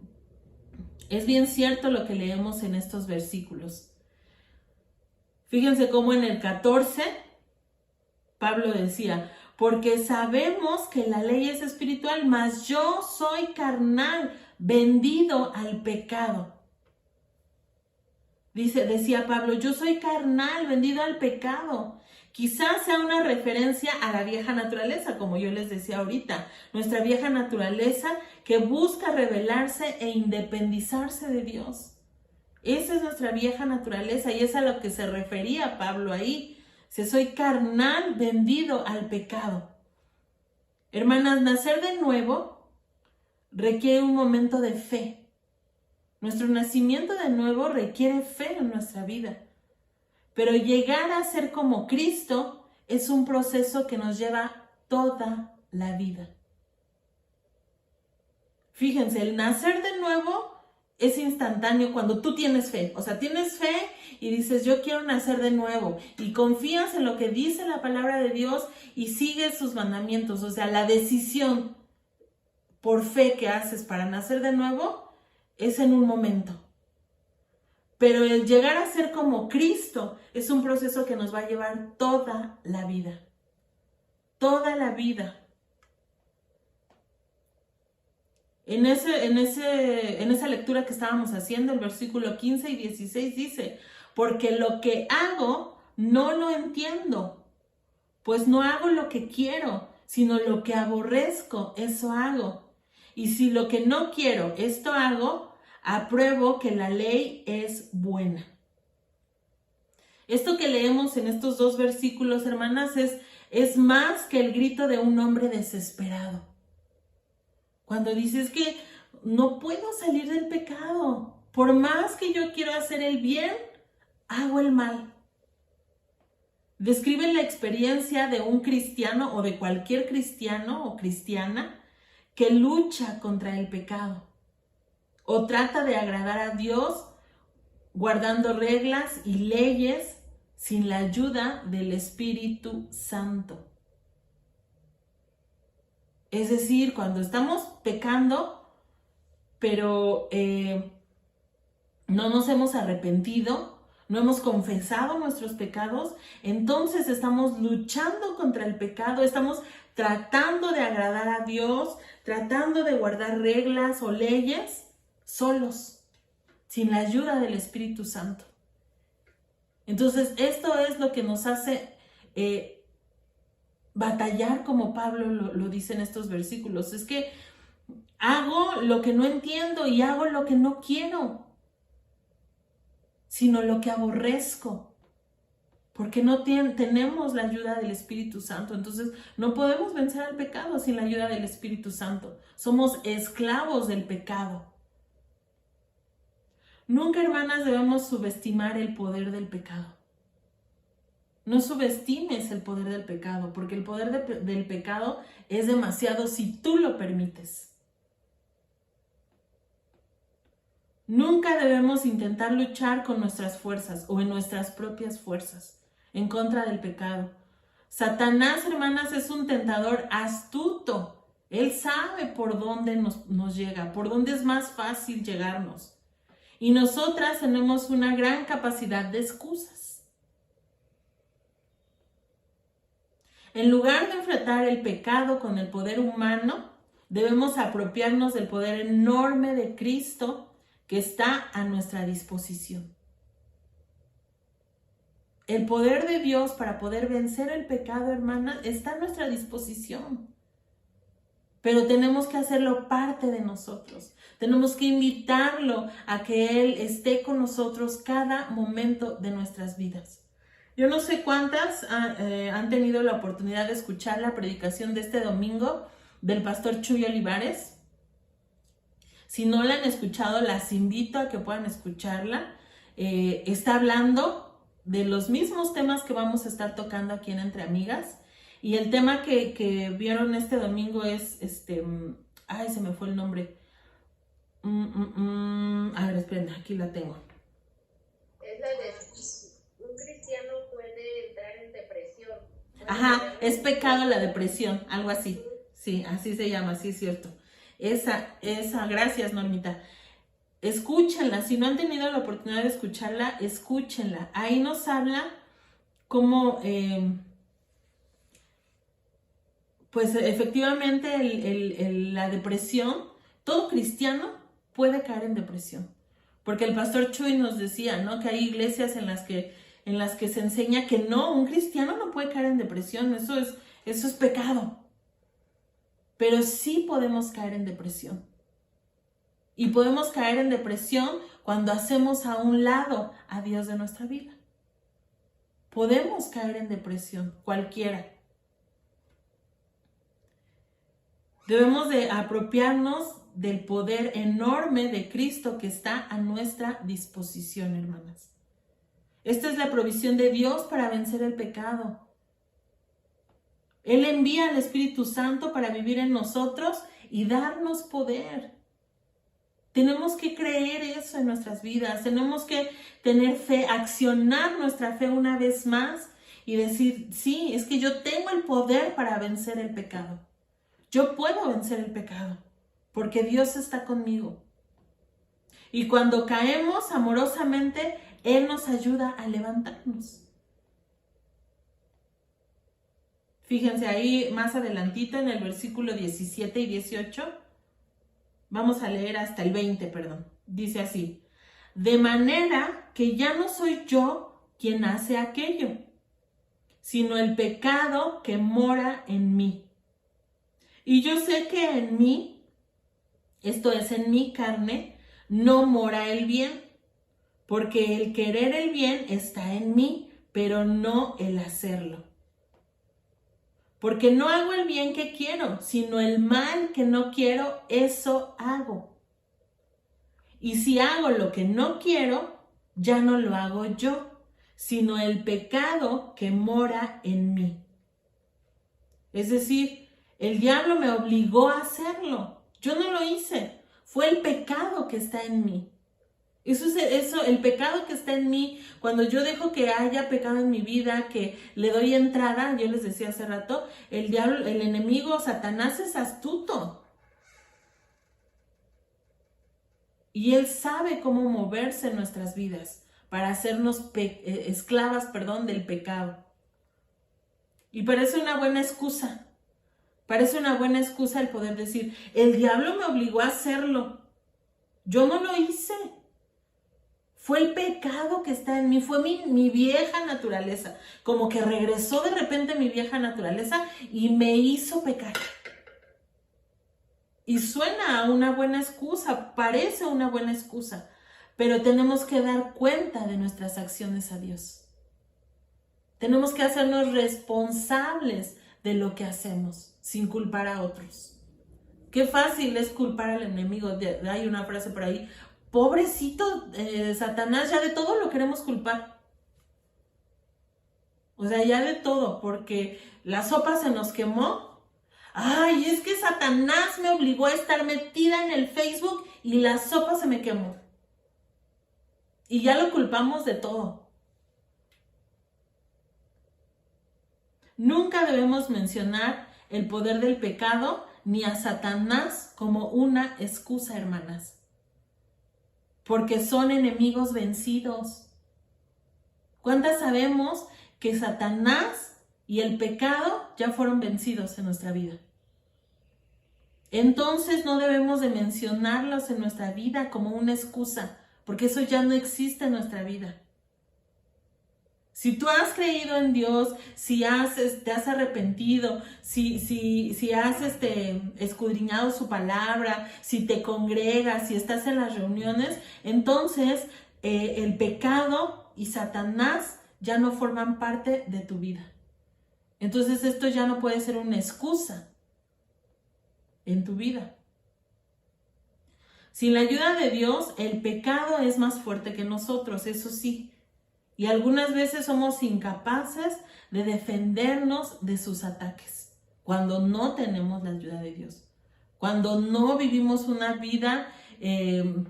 es bien cierto lo que leemos en estos versículos. Fíjense cómo en el 14, Pablo decía, porque sabemos que la ley es espiritual, mas yo soy carnal, vendido al pecado. Decía Pablo, yo soy carnal, vendido al pecado. Quizás sea una referencia a la vieja naturaleza, como yo les decía ahorita. Nuestra vieja naturaleza que busca rebelarse e independizarse de Dios. Esa es nuestra vieja naturaleza y es a lo que se refería Pablo ahí. Si soy carnal, vendido al pecado. Hermanas, nacer de nuevo requiere un momento de fe. Nuestro nacimiento de nuevo requiere fe en nuestra vida. Pero llegar a ser como Cristo es un proceso que nos lleva toda la vida. Fíjense, el nacer de nuevo es instantáneo cuando tú tienes fe. O sea, tienes fe y dices, yo quiero nacer de nuevo. Y confías en lo que dice la palabra de Dios y sigues sus mandamientos. O sea, la decisión por fe que haces para nacer de nuevo es en un momento. Pero el llegar a ser como Cristo es un proceso que nos va a llevar toda la vida. Toda la vida. En esa lectura que estábamos haciendo, el versículo 15 y 16 dice, porque lo que hago no lo entiendo, pues no hago lo que quiero, sino lo que aborrezco, eso hago. Y si lo que no quiero, esto hago, apruebo que la ley es buena. Esto que leemos en estos dos versículos, hermanas, es más que el grito de un hombre desesperado. Cuando dices que no puedo salir del pecado, por más que yo quiero hacer el bien, hago el mal. Describe la experiencia de un cristiano o de cualquier cristiano o cristiana que lucha contra el pecado o trata de agradar a Dios guardando reglas y leyes sin la ayuda del Espíritu Santo. Es decir, cuando estamos pecando, pero no nos hemos arrepentido, no hemos confesado nuestros pecados, entonces estamos luchando contra el pecado, estamos tratando de agradar a Dios, tratando de guardar reglas o leyes solos, sin la ayuda del Espíritu Santo. Entonces, esto es lo que nos hace batallar, como Pablo lo dice en estos versículos. Es que hago lo que no entiendo y hago lo que no quiero, sino lo que aborrezco, porque no tenemos la ayuda del Espíritu Santo. Entonces, no podemos vencer al pecado sin la ayuda del Espíritu Santo. Somos esclavos del pecado. Nunca, hermanas, debemos subestimar el poder del pecado. No subestimes el poder del pecado, porque el poder del pecado es demasiado si tú lo permites. Nunca debemos intentar luchar con nuestras fuerzas o en nuestras propias fuerzas en contra del pecado. Satanás, hermanas, es un tentador astuto. Él sabe por dónde nos llega, por dónde es más fácil llegarnos. Y nosotras tenemos una gran capacidad de excusas. En lugar de enfrentar el pecado con el poder humano, debemos apropiarnos del poder enorme de Cristo que está a nuestra disposición. El poder de Dios para poder vencer el pecado, hermana, está a nuestra disposición. Pero tenemos que hacerlo parte de nosotros. Tenemos que invitarlo a que Él esté con nosotros cada momento de nuestras vidas. Yo no sé cuántas han tenido la oportunidad de escuchar la predicación de este domingo del pastor Chuy Olivares. Si no la han escuchado, las invito a que puedan escucharla. Está hablando de los mismos temas que vamos a estar tocando aquí en Entre Amigas. Y el tema que vieron este domingo es, ay, se me fue el nombre. A ver, esperen, aquí la tengo. Es la de un cristiano puede entrar en depresión. Ajá, es pecado la depresión, algo así. Sí, así se llama, sí es cierto. Esa, gracias, Normita. Escúchenla, si no han tenido la oportunidad de escucharla, escúchenla. Ahí nos habla cómo, pues efectivamente la depresión, todo cristiano puede caer en depresión. Porque el pastor Chuy nos decía, ¿no? Que hay iglesias en las que se enseña que no, un cristiano no puede caer en depresión, eso es pecado. Pero sí podemos caer en depresión. Y podemos caer en depresión cuando hacemos a un lado a Dios de nuestra vida. Podemos caer en depresión, cualquiera. Debemos de apropiarnos del poder enorme de Cristo que está a nuestra disposición, hermanas. Esta es la provisión de Dios para vencer el pecado. Él envía al Espíritu Santo para vivir en nosotros y darnos poder. Tenemos que creer eso en nuestras vidas. Tenemos que tener fe, accionar nuestra fe una vez más y decir, sí, es que yo tengo el poder para vencer el pecado. Yo puedo vencer el pecado porque Dios está conmigo. Y cuando caemos amorosamente, Él nos ayuda a levantarnos. Fíjense ahí más adelantito en el versículo 17 y 18. Vamos a leer hasta el 20, perdón. Dice así: de manera que ya no soy yo quien hace aquello, sino el pecado que mora en mí. Y yo sé que en mí, esto es en mi carne, no mora el bien, porque el querer el bien está en mí, pero no el hacerlo. Porque no hago el bien que quiero, sino el mal que no quiero, eso hago. Y si hago lo que no quiero, ya no lo hago yo, sino el pecado que mora en mí. Es decir, el diablo me obligó a hacerlo. Yo no lo hice. Fue el pecado que está en mí. Eso, el pecado que está en mí, cuando yo dejo que haya pecado en mi vida, que le doy entrada, yo les decía hace rato, el diablo, el enemigo, Satanás es astuto. Y él sabe cómo moverse en nuestras vidas para hacernos esclavas, del pecado. Y parece una buena excusa. Parece una buena excusa el poder decir, el diablo me obligó a hacerlo. Yo no lo hice. Fue el pecado que está en mí, fue mi vieja naturaleza. Como que regresó de repente mi vieja naturaleza y me hizo pecar. Y suena a una buena excusa, parece una buena excusa, pero tenemos que dar cuenta de nuestras acciones a Dios. Tenemos que hacernos responsables de lo que hacemos, sin culpar a otros. Qué fácil es culpar al enemigo. Hay una frase por ahí, pobrecito Satanás, ya de todo lo queremos culpar. O sea, ya de todo, porque la sopa se nos quemó. Ay, es que Satanás me obligó a estar metida en el Facebook y la sopa se me quemó. Y ya lo culpamos de todo. Nunca debemos mencionar el poder del pecado ni a Satanás como una excusa, hermanas. Porque son enemigos vencidos. ¿Cuántas sabemos que Satanás y el pecado ya fueron vencidos en nuestra vida? Entonces no debemos de mencionarlos en nuestra vida como una excusa, porque eso ya no existe en nuestra vida. Si tú has creído en Dios, si te has arrepentido, si has escudriñado su palabra, si te congregas, si estás en las reuniones, entonces el pecado y Satanás ya no forman parte de tu vida. Entonces esto ya no puede ser una excusa en tu vida. Sin la ayuda de Dios, el pecado es más fuerte que nosotros, eso sí. Y algunas veces somos incapaces de defendernos de sus ataques cuando no tenemos la ayuda de Dios. Cuando no vivimos una vida que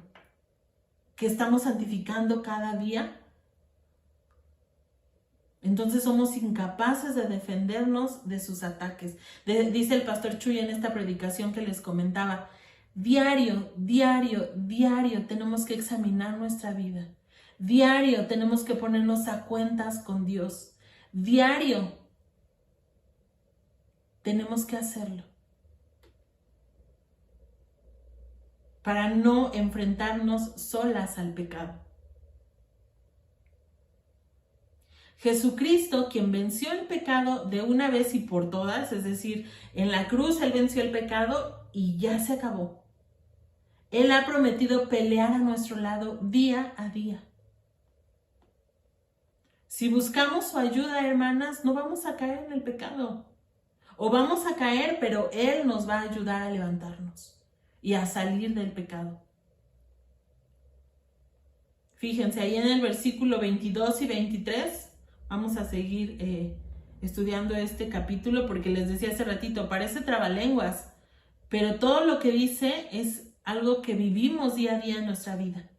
estamos santificando cada día. Entonces somos incapaces de defendernos de sus ataques. Dice el pastor Chuy en esta predicación que les comentaba, diario tenemos que examinar nuestra vida. Diario tenemos que ponernos a cuentas con Dios. Diario tenemos que hacerlo. Para no enfrentarnos solas al pecado. Jesucristo, quien venció el pecado de una vez y por todas, es decir, en la cruz Él venció el pecado y ya se acabó. Él ha prometido pelear a nuestro lado día a día. Si buscamos su ayuda, hermanas, no vamos a caer en el pecado. O vamos a caer, pero Él nos va a ayudar a levantarnos y a salir del pecado. Fíjense, ahí en el versículo 22 y 23, vamos a seguir estudiando este capítulo porque les decía hace ratito, parece trabalenguas, pero todo lo que dice es algo que vivimos día a día en nuestra vida.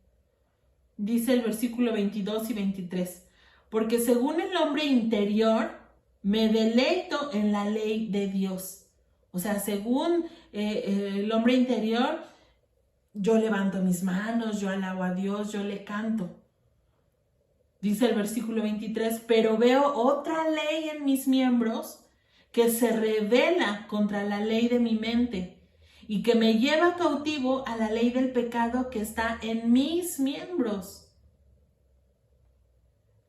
Dice el versículo 22 y 23. Porque según el hombre interior, me deleito en la ley de Dios. O sea, según el hombre interior, yo levanto mis manos, yo alabo a Dios, yo le canto. Dice el versículo 23, pero veo otra ley en mis miembros que se rebela contra la ley de mi mente y que me lleva cautivo a la ley del pecado que está en mis miembros.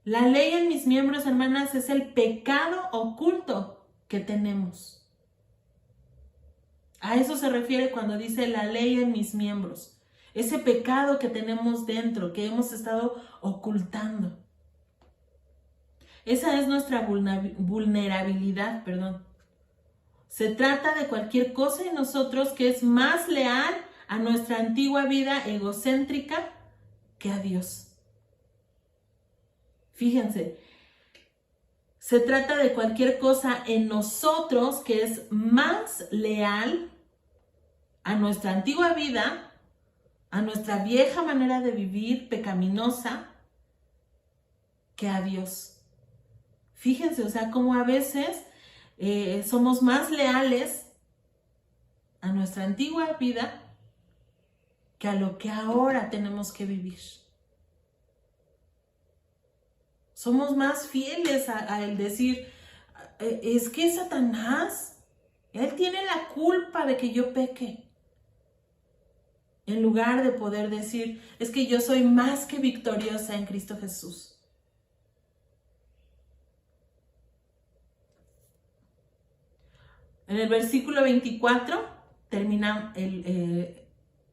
La ley en mis miembros, hermanas, es el pecado oculto que tenemos. A eso se refiere cuando dice la ley en mis miembros. Ese pecado que tenemos dentro, que hemos estado ocultando. Esa es nuestra vulnerabilidad, Se trata de cualquier cosa en nosotros que es más leal a nuestra antigua vida egocéntrica que a Dios. Fíjense, se trata de cualquier cosa en nosotros que es más leal a nuestra antigua vida, a nuestra vieja manera de vivir pecaminosa, que a Dios. Fíjense, o sea, como a veces somos más leales a nuestra antigua vida que a lo que ahora tenemos que vivir. Somos más fieles a el decir, es que Satanás, él tiene la culpa de que yo peque. En lugar de poder decir, es que yo soy más que victoriosa en Cristo Jesús. En el versículo 24 termina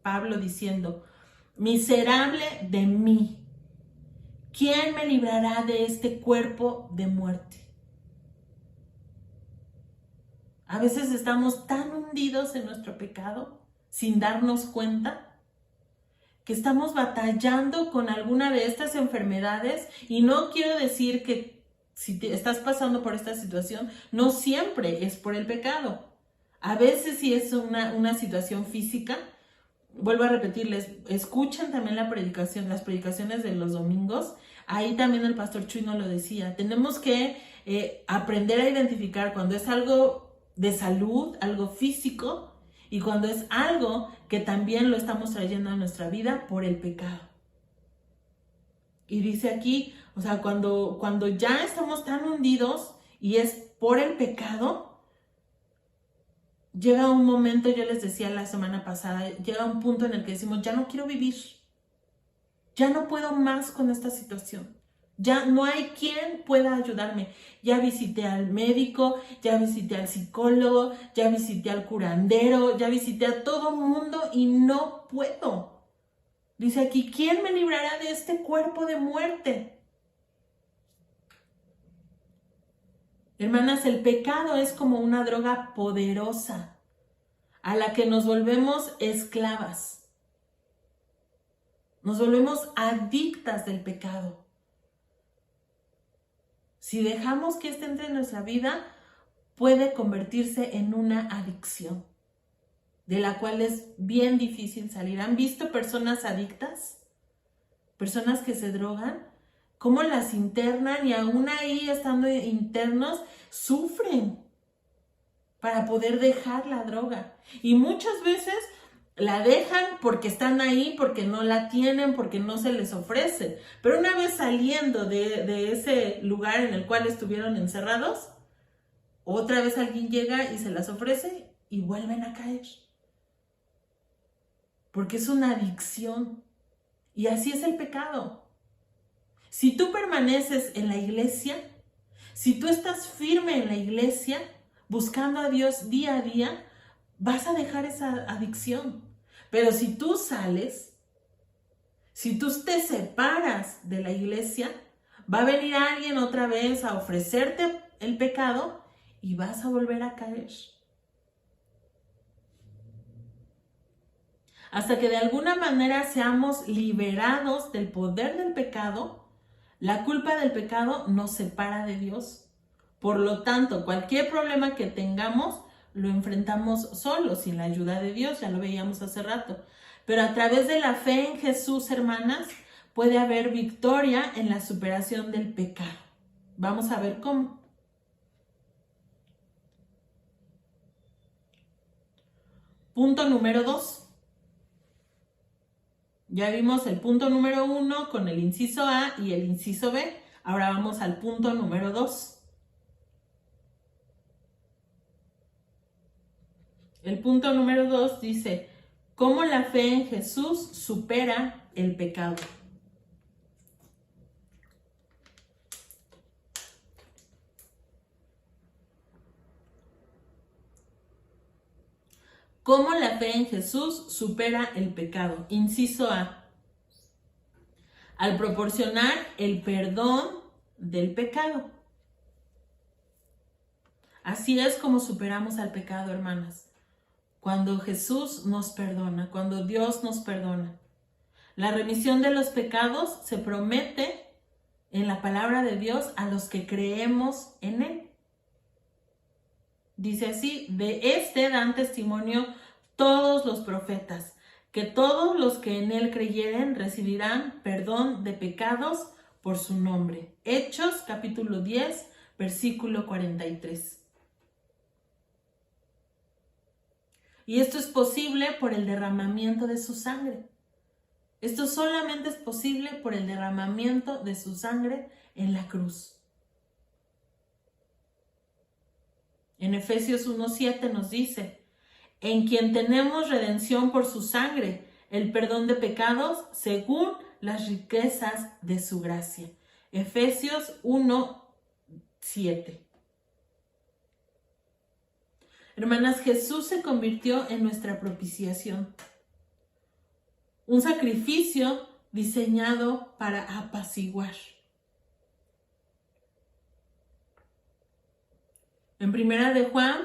Pablo diciendo, miserable de mí. ¿Quién me librará de este cuerpo de muerte? A veces estamos tan hundidos en nuestro pecado, sin darnos cuenta, que estamos batallando con alguna de estas enfermedades. Y no quiero decir que si estás pasando por esta situación, no siempre es por el pecado. A veces sí es una situación física. Vuelvo a repetirles, escuchen también las predicaciones de los domingos. Ahí también el pastor Chuy nos lo decía. Tenemos que aprender a identificar cuando es algo de salud, algo físico, y cuando es algo que también lo estamos trayendo a nuestra vida por el pecado. Y dice aquí, o sea, cuando ya estamos tan hundidos y es por el pecado, llega un momento, yo les decía la semana pasada, llega un punto en el que decimos, ya no quiero vivir, ya no puedo más con esta situación, ya no hay quien pueda ayudarme. Ya visité al médico, ya visité al psicólogo, ya visité al curandero, ya visité a todo mundo y no puedo. Dice aquí, ¿quién me librará de este cuerpo de muerte? Hermanas, el pecado es como una droga poderosa a la que nos volvemos esclavas. Nos volvemos adictas del pecado. Si dejamos que entre en nuestra vida, puede convertirse en una adicción, de la cual es bien difícil salir. ¿Han visto personas adictas? Personas que se drogan, cómo las internan y aún ahí estando internos, sufren para poder dejar la droga. Y muchas veces la dejan porque están ahí, porque no la tienen, porque no se les ofrece. Pero una vez saliendo de ese lugar en el cual estuvieron encerrados, otra vez alguien llega y se las ofrece y vuelven a caer. Porque es una adicción. Y así es el pecado. Si tú permaneces en la iglesia, si tú estás firme en la iglesia, buscando a Dios día a día, vas a dejar esa adicción. Pero si tú sales, si tú te separas de la iglesia, va a venir alguien otra vez a ofrecerte el pecado y vas a volver a caer. Hasta que de alguna manera seamos liberados del poder del pecado, la culpa del pecado nos separa de Dios. Por lo tanto, cualquier problema que tengamos, lo enfrentamos solos, sin la ayuda de Dios, ya lo veíamos hace rato. Pero a través de la fe en Jesús, hermanas, puede haber victoria en la superación del pecado. Vamos a ver cómo. Punto número 2. Ya vimos el punto número 1 con el inciso A y el inciso B. Ahora vamos al punto número 2. El punto número 2 dice, ¿cómo la fe en Jesús supera el pecado? ¿Cómo la fe en Jesús supera el pecado? Inciso A. Al proporcionar el perdón del pecado. Así es como superamos al pecado, hermanas. Cuando Jesús nos perdona, cuando Dios nos perdona. La remisión de los pecados se promete en la palabra de Dios a los que creemos en Él. Dice así, de este dan testimonio todos los profetas, que todos los que en Él creyeren recibirán perdón de pecados por su nombre. Hechos capítulo 10, versículo 43. Y esto es posible por el derramamiento de su sangre. Esto solamente es posible por el derramamiento de su sangre en la cruz. En Efesios 1:7 nos dice, en quien tenemos redención por su sangre, el perdón de pecados según las riquezas de su gracia. Efesios 1:7. Hermanas, Jesús se convirtió en nuestra propiciación. Un sacrificio diseñado para apaciguar. En 1 de Juan,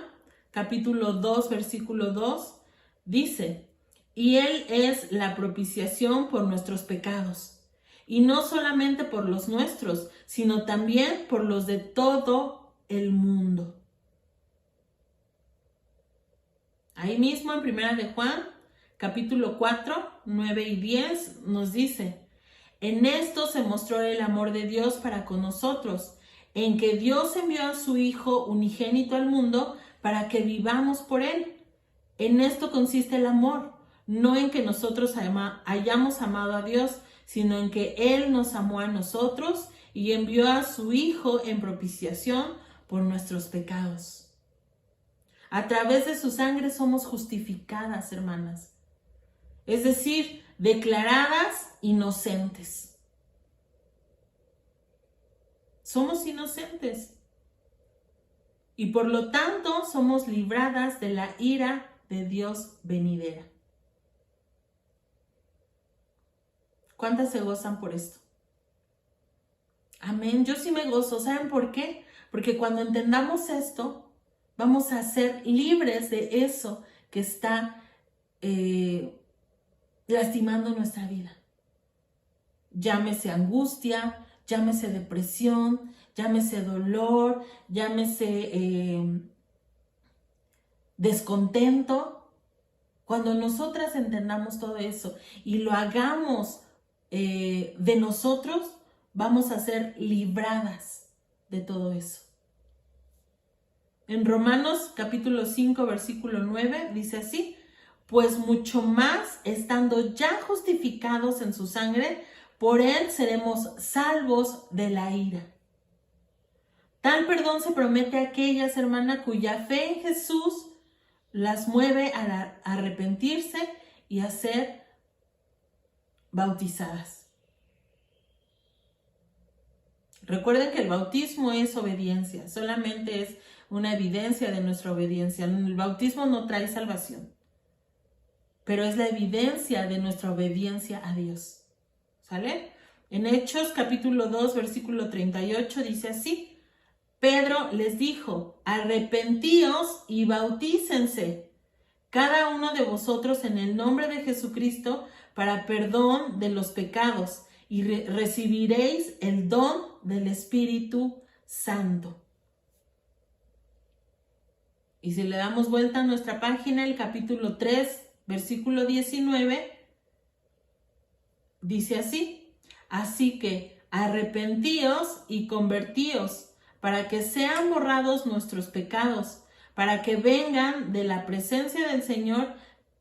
capítulo 2, versículo 2, dice, y Él es la propiciación por nuestros pecados, y no solamente por los nuestros, sino también por los de todo el mundo. Ahí mismo en 1 de Juan, capítulo 4, 9 y 10 nos dice: en esto se mostró el amor de Dios para con nosotros, en que Dios envió a su Hijo unigénito al mundo para que vivamos por Él. En esto consiste el amor, no en que nosotros hayamos amado a Dios, sino en que Él nos amó a nosotros y envió a su Hijo en propiciación por nuestros pecados. A través de su sangre somos justificadas, hermanas. Es decir, declaradas inocentes. Somos inocentes. Y por lo tanto somos libradas de la ira de Dios venidera. ¿Cuántas se gozan por esto? Amén. Yo sí me gozo. ¿Saben por qué? Porque cuando entendamos esto, vamos a ser libres de eso que está lastimando nuestra vida. Llámese angustia, llámese depresión, llámese dolor, llámese descontento. Cuando nosotras entendamos todo eso y lo hagamos de nosotros, vamos a ser libradas de todo eso. En Romanos capítulo 5, versículo 9 dice así: pues mucho más, estando ya justificados en su sangre, por él seremos salvos de la ira. Tal perdón se promete a aquellas, hermanas, cuya fe en Jesús las mueve a arrepentirse y a ser bautizadas. Recuerden que el bautismo es obediencia, solamente es una evidencia de nuestra obediencia. El bautismo no trae salvación, pero es la evidencia de nuestra obediencia a Dios. ¿Sale? En Hechos capítulo 2, versículo 38 dice así: Pedro les dijo: arrepentíos y bautícense, cada uno de vosotros en el nombre de Jesucristo para perdón de los pecados, y recibiréis el don del Espíritu Santo. Y si le damos vuelta a nuestra página, el capítulo 3, versículo 19, dice así: así que arrepentíos y convertíos, para que sean borrados nuestros pecados, para que vengan de la presencia del Señor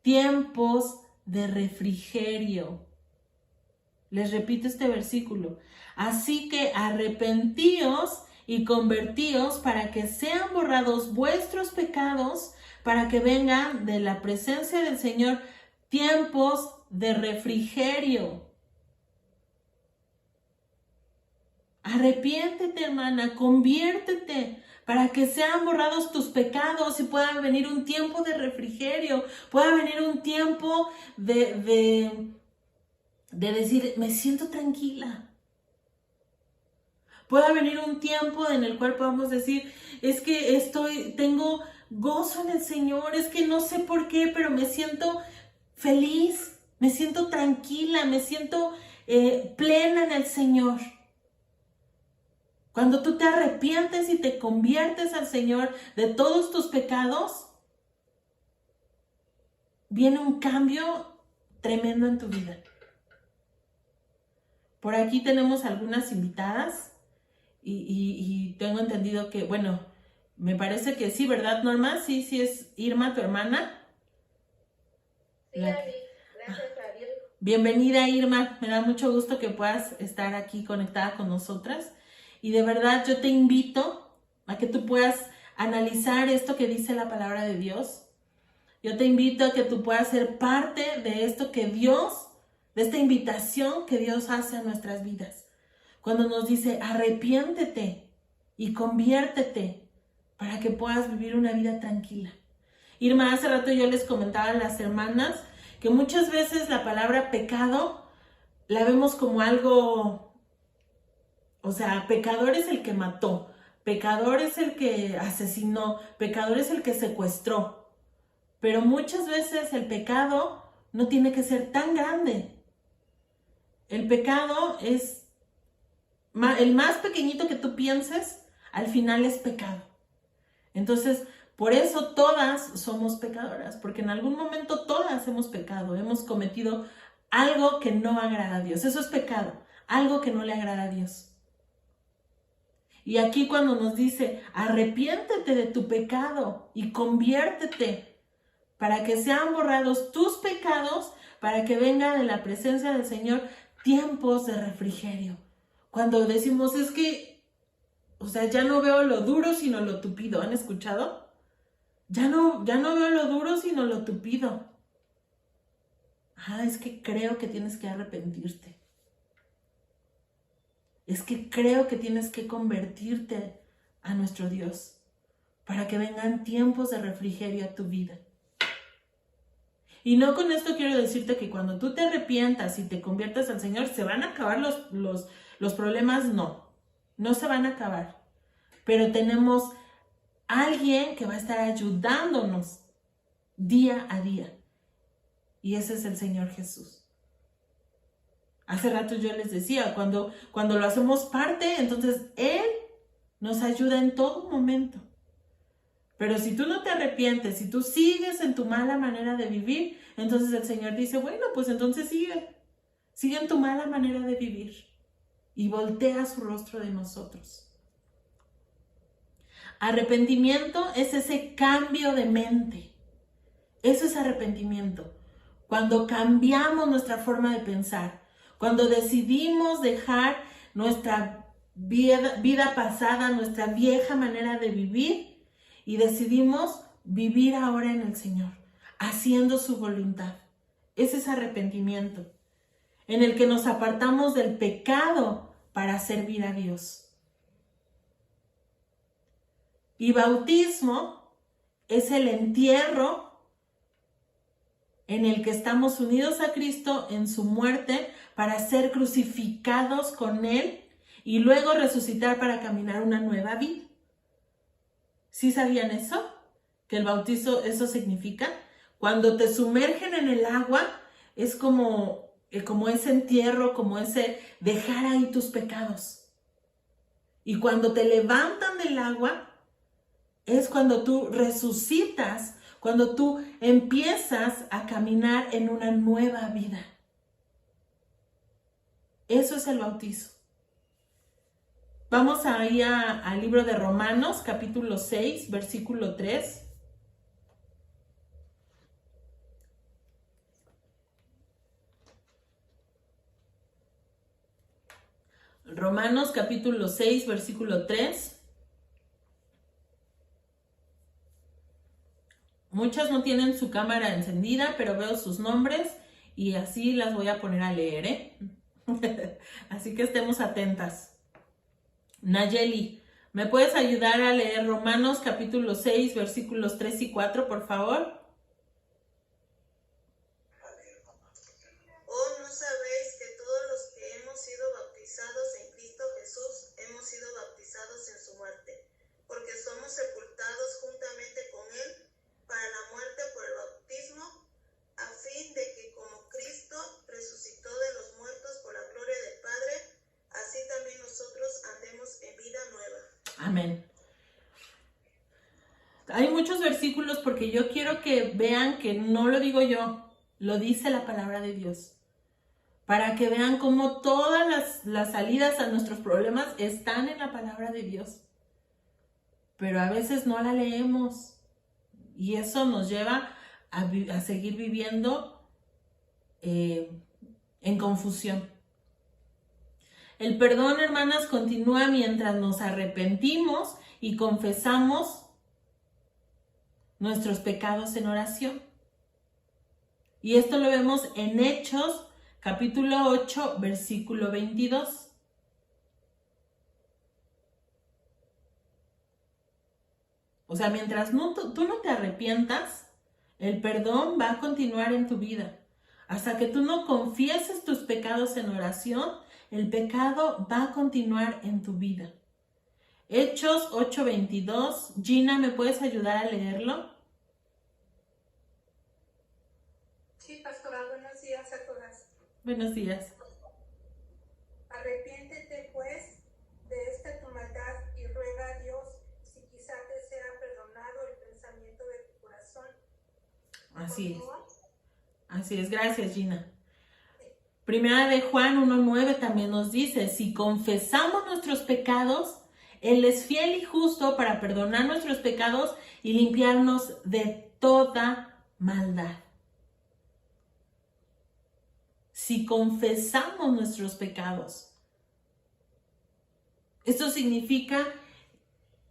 tiempos de refrigerio. Les repito este versículo: así que arrepentíos y convertíos para que sean borrados vuestros pecados, para que vengan de la presencia del Señor tiempos de refrigerio. Arrepiéntete, hermana, conviértete, para que sean borrados tus pecados y pueda venir un tiempo de refrigerio, pueda venir un tiempo de decir: me siento tranquila. Pueda venir un tiempo en el cual podamos decir: es que tengo gozo en el Señor, es que no sé por qué, pero me siento feliz, me siento tranquila, me siento plena en el Señor. Cuando tú te arrepientes y te conviertes al Señor de todos tus pecados, viene un cambio tremendo en tu vida. Por aquí tenemos algunas invitadas y tengo entendido que, bueno, me parece que sí, ¿verdad, Norma? Sí es Irma, tu hermana. Sí, Gaby, gracias a Dios. Bienvenida, Irma, me da mucho gusto que puedas estar aquí conectada con nosotras. Y de verdad yo te invito a que tú puedas analizar esto que dice la palabra de Dios. Yo te invito a que tú puedas ser parte de esto que Dios, de esta invitación que Dios hace a nuestras vidas. Cuando nos dice: arrepiéntete y conviértete para que puedas vivir una vida tranquila. Irma, hace rato yo les comentaba a las hermanas que muchas veces la palabra pecado la vemos como algo... O sea, pecador es el que mató, pecador es el que asesinó, pecador es el que secuestró. Pero muchas veces el pecado no tiene que ser tan grande. El pecado es el más pequeñito que tú pienses, al final es pecado. Entonces, por eso todas somos pecadoras, porque en algún momento todas hemos pecado, hemos cometido algo que no agrada a Dios. Eso es pecado, algo que no le agrada a Dios. Y aquí cuando nos dice, arrepiéntete de tu pecado y conviértete para que sean borrados tus pecados, para que venga de la presencia del Señor tiempos de refrigerio. Cuando decimos, es que, ya no veo lo duro sino lo tupido. ¿Han escuchado? Ya no veo lo duro sino lo tupido. Es que creo que tienes que arrepentirte. Es que creo que tienes que convertirte a nuestro Dios para que vengan tiempos de refrigerio a tu vida. Y no con esto quiero decirte que cuando tú te arrepientas y te conviertas al Señor, se van a acabar los problemas. No se van a acabar. Pero tenemos alguien que va a estar ayudándonos día a día. Y ese es el Señor Jesús. Hace rato yo les decía, cuando lo hacemos parte, entonces Él nos ayuda en todo momento. Pero si tú no te arrepientes, si tú sigues en tu mala manera de vivir, entonces el Señor dice, bueno, pues entonces sigue en tu mala manera de vivir. Y voltea su rostro de nosotros. Arrepentimiento es ese cambio de mente. Eso es arrepentimiento. Cuando cambiamos nuestra forma de pensar, cuando decidimos dejar nuestra vida pasada, nuestra vieja manera de vivir, y decidimos vivir ahora en el Señor, haciendo su voluntad. Ese es arrepentimiento, en el que nos apartamos del pecado para servir a Dios. Y bautismo es el entierro en el que estamos unidos a Cristo en su muerte para ser crucificados con Él y luego resucitar para caminar una nueva vida. ¿Sí sabían eso? Que el bautizo, eso significa. Cuando te sumergen en el agua, es como ese entierro, como ese dejar ahí tus pecados. Y cuando te levantan del agua, es cuando tú resucitas, cuando tú empiezas a caminar en una nueva vida. Eso es el bautizo. Vamos a ir al libro de Romanos, capítulo 6, versículo 3. Romanos, capítulo 6, versículo 3. Muchas no tienen su cámara encendida, pero veo sus nombres y así las voy a poner a leer, ¿eh? Así que estemos atentas. Nayeli, ¿me puedes ayudar a leer Romanos capítulo 6, versículos 3 y 4, por favor? ¿O no sabéis que todos los que hemos sido bautizados en Cristo Jesús hemos sido bautizados en su muerte? Porque somos sepultados juntamente con Él para la muerte por el bautismo, a fin de que como Cristo resucitó de los muertos por la gloria del Padre, así también nosotros andemos en vida nueva. Amén. Hay muchos versículos porque yo quiero que vean que no lo digo yo, lo dice la palabra de Dios. Para que vean cómo todas las salidas a nuestros problemas están en la palabra de Dios. Pero a veces no la leemos. Y eso nos lleva a seguir viviendo en confusión. El perdón, hermanas, continúa mientras nos arrepentimos y confesamos nuestros pecados en oración. Y esto lo vemos en Hechos, capítulo 8, versículo 22. O sea, mientras tú no te arrepientas, el perdón va a continuar en tu vida. Hasta que tú no confieses tus pecados en oración, el pecado va a continuar en tu vida. Hechos 8:22. Gina, ¿me puedes ayudar a leerlo? Sí, pastora, buenos días a todas. Buenos días. Así es, gracias Gina. Primera de Juan 1:9 también nos dice, si confesamos nuestros pecados, Él es fiel y justo para perdonar nuestros pecados y limpiarnos de toda maldad. Si confesamos nuestros pecados. Esto significa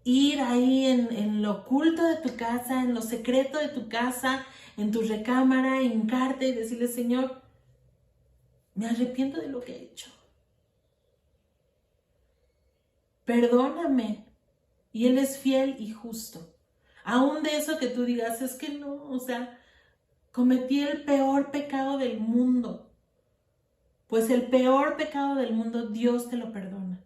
ir ahí en lo oculto de tu casa, en lo secreto de tu casa, en tu recámara, hincarte y decirle, Señor, me arrepiento de lo que he hecho. Perdóname. Y Él es fiel y justo. Aún de eso que tú digas, es que no, o sea, cometí el peor pecado del mundo. Pues el peor pecado del mundo, Dios te lo perdona.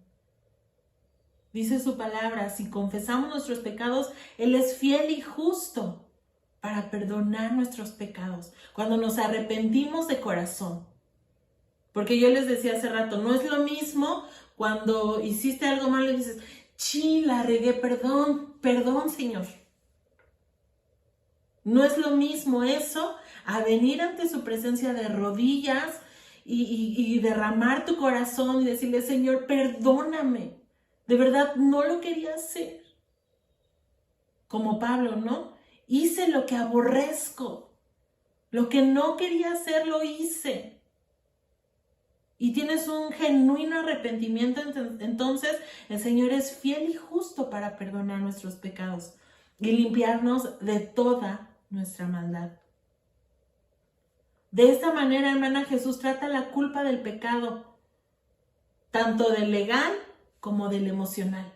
Dice su palabra, si confesamos nuestros pecados, Él es fiel y justo para perdonar nuestros pecados. Cuando nos arrepentimos de corazón. Porque yo les decía hace rato, no es lo mismo cuando hiciste algo malo y dices, la regué, perdón, Señor. No es lo mismo eso a venir ante su presencia de rodillas y derramar tu corazón y decirle, Señor, perdóname. De verdad, no lo quería hacer. Como Pablo, ¿no? Hice lo que aborrezco. Lo que no quería hacer, lo hice. Y tienes un genuino arrepentimiento, entonces el Señor es fiel y justo para perdonar nuestros pecados y limpiarnos de toda nuestra maldad. De esta manera, hermana, Jesús trata la culpa del pecado, tanto del legal como del emocional.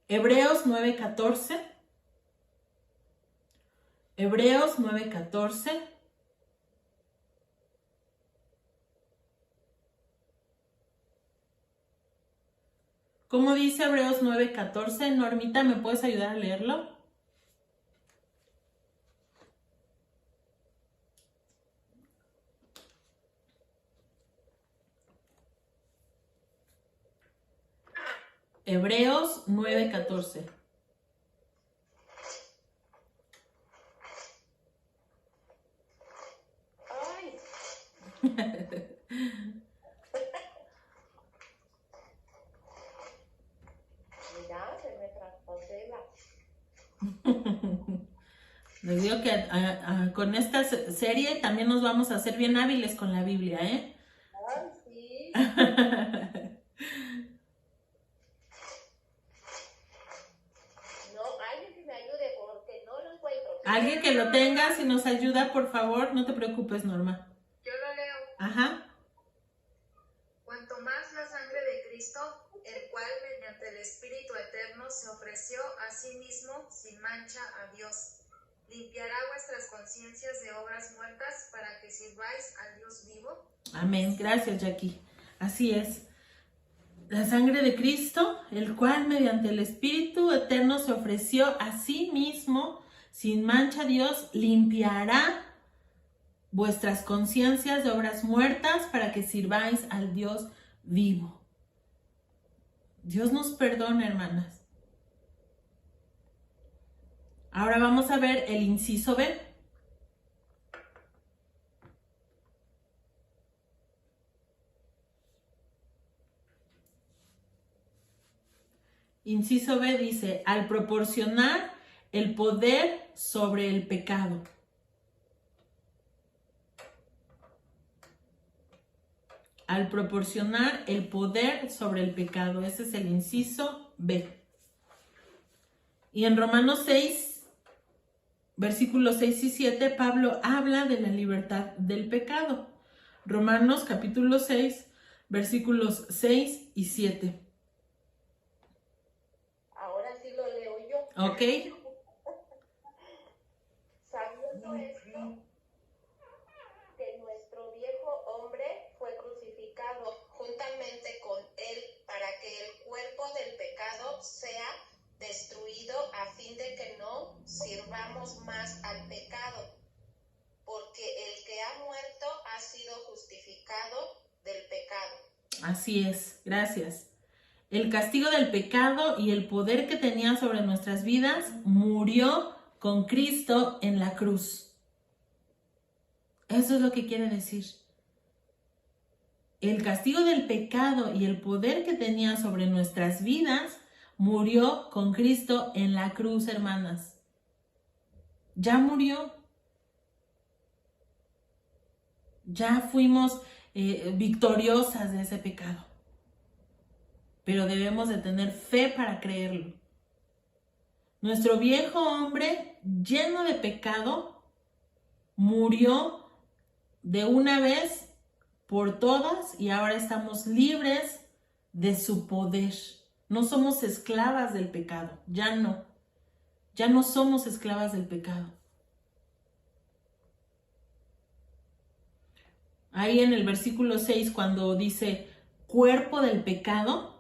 Hebreos 9:14. Hebreos 9:14. ¿Cómo dice Hebreos 9:14? Normita, ¿me puedes ayudar a leerlo? Hebreos 9:14. Ay. Mira, se me traspasé la... Les digo que con esta serie también nos vamos a hacer bien hábiles con la Biblia, ¿eh? Ay, sí. No, alguien que me ayude porque no lo encuentro. Alguien que lo tenga, si nos ayuda, por favor, no te preocupes, Norma. Yo lo leo. Ajá. Cuanto más la sangre de Cristo, el cual mediante el Espíritu Eterno se ofreció a sí mismo sin mancha a Dios, limpiará vuestras conciencias de obras muertas para que sirváis al Dios vivo. Amén. Gracias, Jackie. Así es. La sangre de Cristo, el cual mediante el Espíritu Eterno se ofreció a sí mismo sin mancha a Dios, limpiará vuestras conciencias de obras muertas para que sirváis al Dios vivo. Dios nos perdona, hermanas. Ahora vamos a ver el inciso B. Inciso B dice, al proporcionar el poder sobre el pecado. Al proporcionar el poder sobre el pecado. Ese es el inciso B. Y en Romanos 6, versículos 6 y 7, Pablo habla de la libertad del pecado. Romanos capítulo 6, versículos 6 y 7. Ahora sí lo leo yo. ¿Ok? Sabiendo esto, que nuestro viejo hombre fue crucificado juntamente con él para que el cuerpo del pecado sea destruido a fin de que no sirvamos más al pecado, porque el que ha muerto ha sido justificado del pecado. Así es, gracias. El castigo del pecado y el poder que tenía sobre nuestras vidas murió con Cristo en la cruz. Eso es lo que quiere decir. El castigo del pecado y el poder que tenía sobre nuestras vidas murió con Cristo en la cruz, hermanas. Ya murió. Ya fuimos victoriosas de ese pecado. Pero debemos de tener fe para creerlo. Nuestro viejo hombre, lleno de pecado, murió de una vez por todas y ahora estamos libres de su poder. No somos esclavas del pecado, ya no somos esclavas del pecado. Ahí en el versículo 6 cuando dice cuerpo del pecado,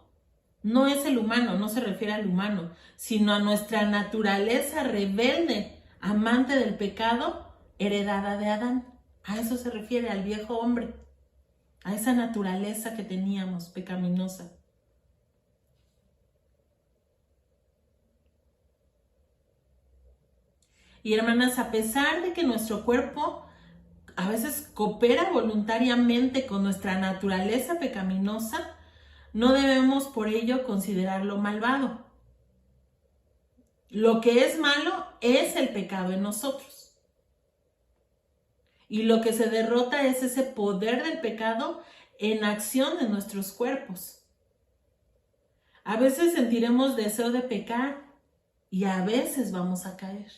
no es el humano, no se refiere al humano, sino a nuestra naturaleza rebelde, amante del pecado, heredada de Adán. A eso se refiere, al viejo hombre, a esa naturaleza que teníamos pecaminosa. Y hermanas, a pesar de que nuestro cuerpo a veces coopera voluntariamente con nuestra naturaleza pecaminosa, no debemos por ello considerarlo malvado. Lo que es malo es el pecado en nosotros. Y lo que se derrota es ese poder del pecado en acción de nuestros cuerpos. A veces sentiremos deseo de pecar y a veces vamos a caer.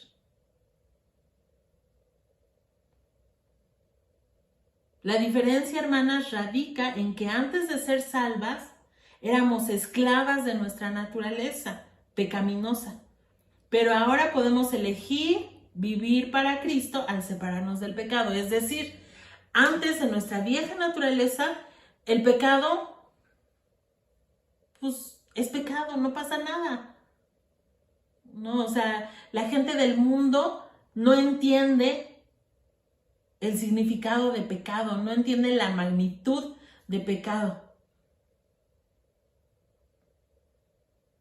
La diferencia, hermanas, radica en que antes de ser salvas, éramos esclavas de nuestra naturaleza pecaminosa. Pero ahora podemos elegir vivir para Cristo al separarnos del pecado. Es decir, antes en nuestra vieja naturaleza, el pecado, pues es pecado, no pasa nada. No, o sea, la gente del mundo no entiende el significado de pecado, no entiende la magnitud de pecado.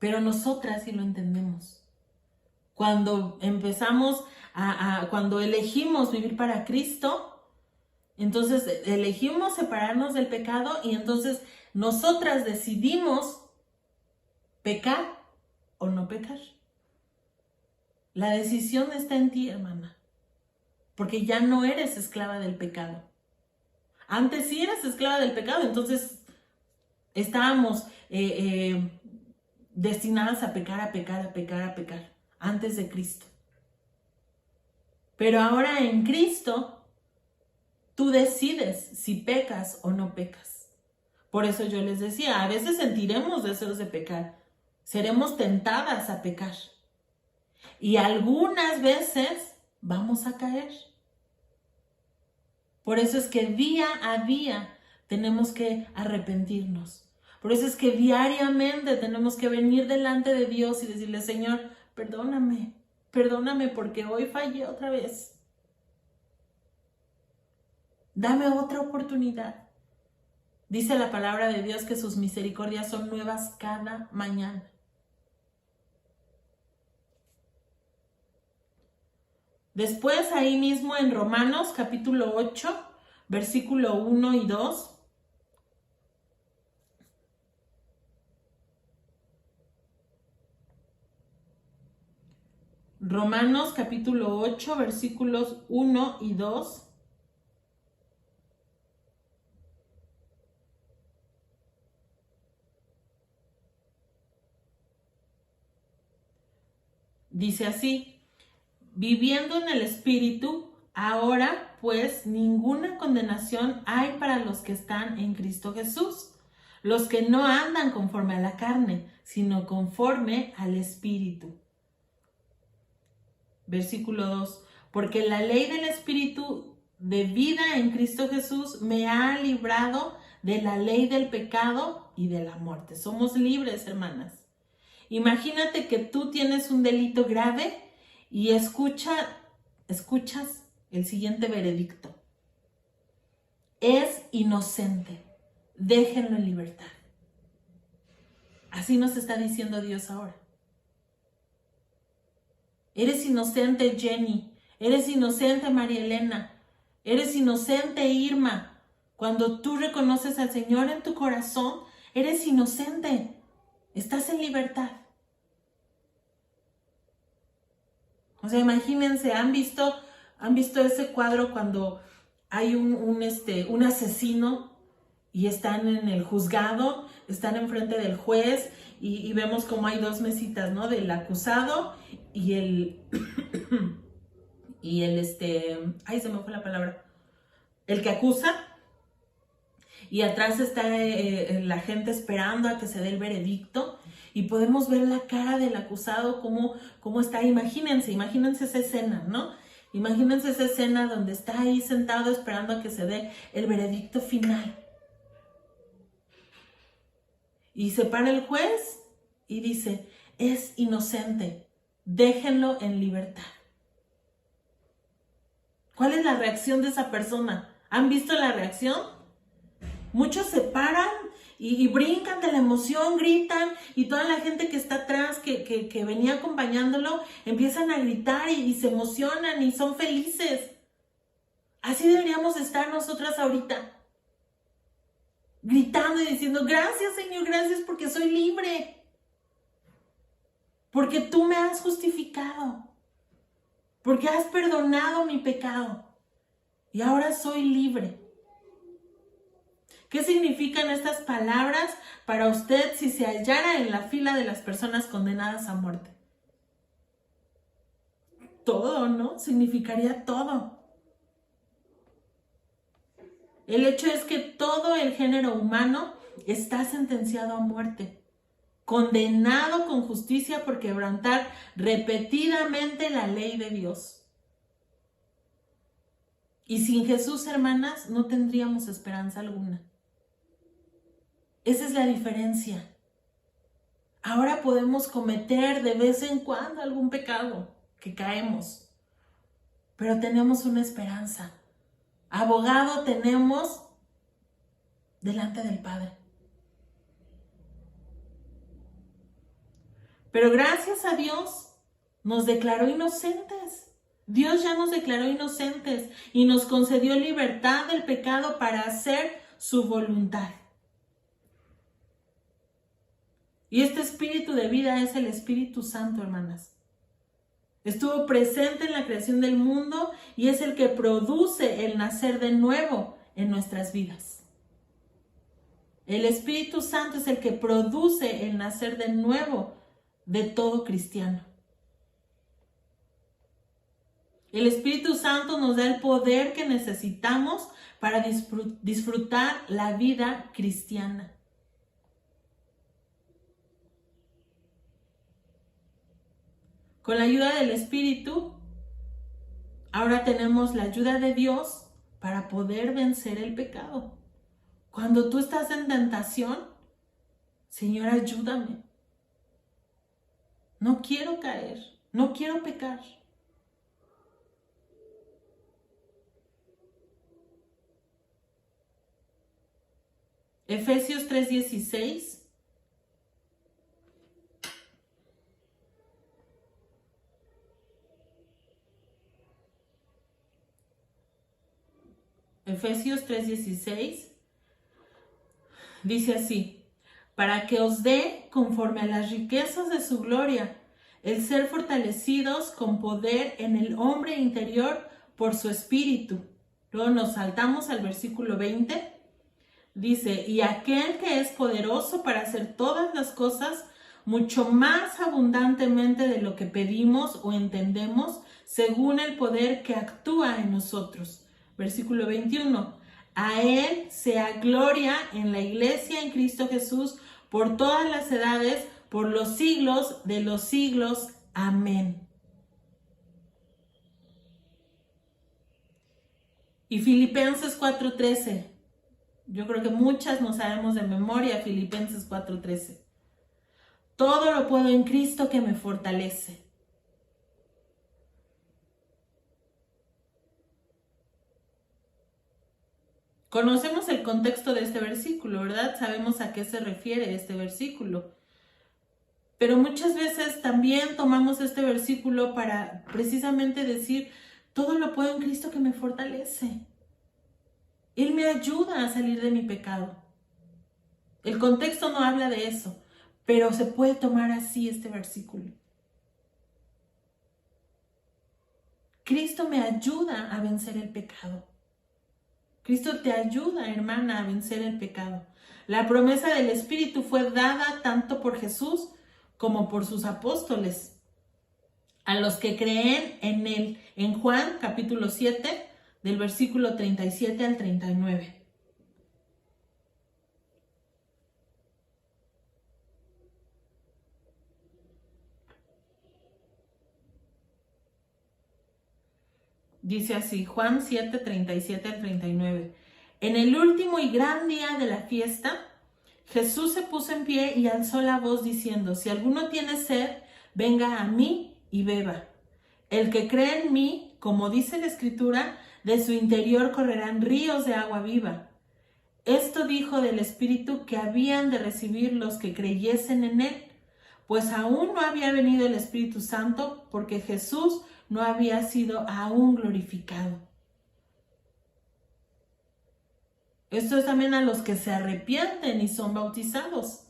Pero nosotras sí lo entendemos. Cuando empezamos cuando elegimos vivir para Cristo, entonces elegimos separarnos del pecado y entonces nosotras decidimos pecar o no pecar. La decisión está en ti, hermana, porque ya no eres esclava del pecado. Antes sí eras esclava del pecado, entonces estábamos destinadas a pecar, antes de Cristo. Pero ahora en Cristo, tú decides si pecas o no pecas. Por eso yo les decía, a veces sentiremos deseos de pecar, seremos tentadas a pecar. Y algunas veces vamos a caer. Por eso es que día a día tenemos que arrepentirnos. Por eso es que diariamente tenemos que venir delante de Dios y decirle, Señor, perdóname porque hoy fallé otra vez. Dame otra oportunidad. Dice la palabra de Dios que sus misericordias son nuevas cada mañana. Después ahí mismo en Romanos capítulo 8, versículo 1 y 2. Romanos capítulo 8, versículos 1 y 2. Dice así, viviendo en el Espíritu, ahora pues ninguna condenación hay para los que están en Cristo Jesús, los que no andan conforme a la carne, sino conforme al Espíritu. Versículo 2, porque la ley del Espíritu de vida en Cristo Jesús me ha librado de la ley del pecado y de la muerte. Somos libres, hermanas. Imagínate que tú tienes un delito grave y escuchas el siguiente veredicto. Es inocente, déjenlo en libertad. Así nos está diciendo Dios ahora. Eres inocente, Jenny. Eres inocente, María Elena. Eres inocente, Irma. Cuando tú reconoces al Señor en tu corazón, eres inocente. Estás en libertad. O sea, imagínense, ¿han visto ese cuadro cuando hay un asesino y están en el juzgado, están enfrente del juez y vemos como hay dos mesitas, ¿no? Del acusado y ay, se me fue la palabra. El que acusa. Y atrás está la gente esperando a que se dé el veredicto. Y podemos ver la cara del acusado, cómo está. Imagínense esa escena, ¿no? Imagínense esa escena donde está ahí sentado esperando a que se dé el veredicto final. Y se para el juez y dice, es inocente, déjenlo en libertad. ¿Cuál es la reacción de esa persona? ¿Han visto la reacción? Muchos se paran y brincan de la emoción, gritan, y toda la gente que está atrás, que venía acompañándolo, empiezan a gritar y se emocionan y son felices. Así deberíamos estar nosotras ahorita. Gritando y diciendo, gracias Señor, gracias porque soy libre. Porque tú me has justificado. Porque has perdonado mi pecado. Y ahora soy libre. ¿Qué significan estas palabras para usted si se hallara en la fila de las personas condenadas a muerte? Todo, ¿no? Significaría todo. El hecho es que todo el género humano está sentenciado a muerte, condenado con justicia por quebrantar repetidamente la ley de Dios. Y sin Jesús, hermanas, no tendríamos esperanza alguna. Esa es la diferencia. Ahora podemos cometer de vez en cuando algún pecado, que caemos, pero tenemos una esperanza. Abogado tenemos delante del Padre. Pero gracias a Dios nos declaró inocentes. Dios ya nos declaró inocentes y nos concedió libertad del pecado para hacer su voluntad. Y este espíritu de vida es el Espíritu Santo, hermanas. Estuvo presente en la creación del mundo y es el que produce el nacer de nuevo en nuestras vidas. El Espíritu Santo es el que produce el nacer de nuevo de todo cristiano. El Espíritu Santo nos da el poder que necesitamos para disfrutar la vida cristiana. Con la ayuda del Espíritu, ahora tenemos la ayuda de Dios para poder vencer el pecado. Cuando tú estás en tentación, Señor, ayúdame. No quiero caer, no quiero pecar. Efesios 3:16. Efesios 3:16 dice así: para que os dé, conforme a las riquezas de su gloria, el ser fortalecidos con poder en el hombre interior por su espíritu. Luego nos saltamos al versículo 20. Dice, y aquel que es poderoso para hacer todas las cosas mucho más abundantemente de lo que pedimos o entendemos, según el poder que actúa en nosotros. Versículo 21. A Él sea gloria en la iglesia en Cristo Jesús por todas las edades, por los siglos de los siglos. Amén. Y Filipenses 4:13. Yo creo que muchas no sabemos de memoria Filipenses 4:13. Todo lo puedo en Cristo que me fortalece. Conocemos el contexto de este versículo, ¿verdad? Sabemos a qué se refiere este versículo. Pero muchas veces también tomamos este versículo para precisamente decir, todo lo puedo en Cristo que me fortalece. Él me ayuda a salir de mi pecado. El contexto no habla de eso, pero se puede tomar así este versículo. Cristo me ayuda a vencer el pecado. Cristo te ayuda, hermana, a vencer el pecado. La promesa del Espíritu fue dada tanto por Jesús como por sus apóstoles, a los que creen en Él. En Juan capítulo 7, del versículo 37 al 39. Dice así, Juan 7, 37 al 39. En el último y gran día de la fiesta, Jesús se puso en pie y alzó la voz diciendo, si alguno tiene sed, venga a mí y beba. El que cree en mí, como dice la Escritura, de su interior correrán ríos de agua viva. Esto dijo del Espíritu que habían de recibir los que creyesen en él, pues aún no había venido el Espíritu Santo, porque Jesús no había sido aún glorificado. Esto es también a los que se arrepienten y son bautizados.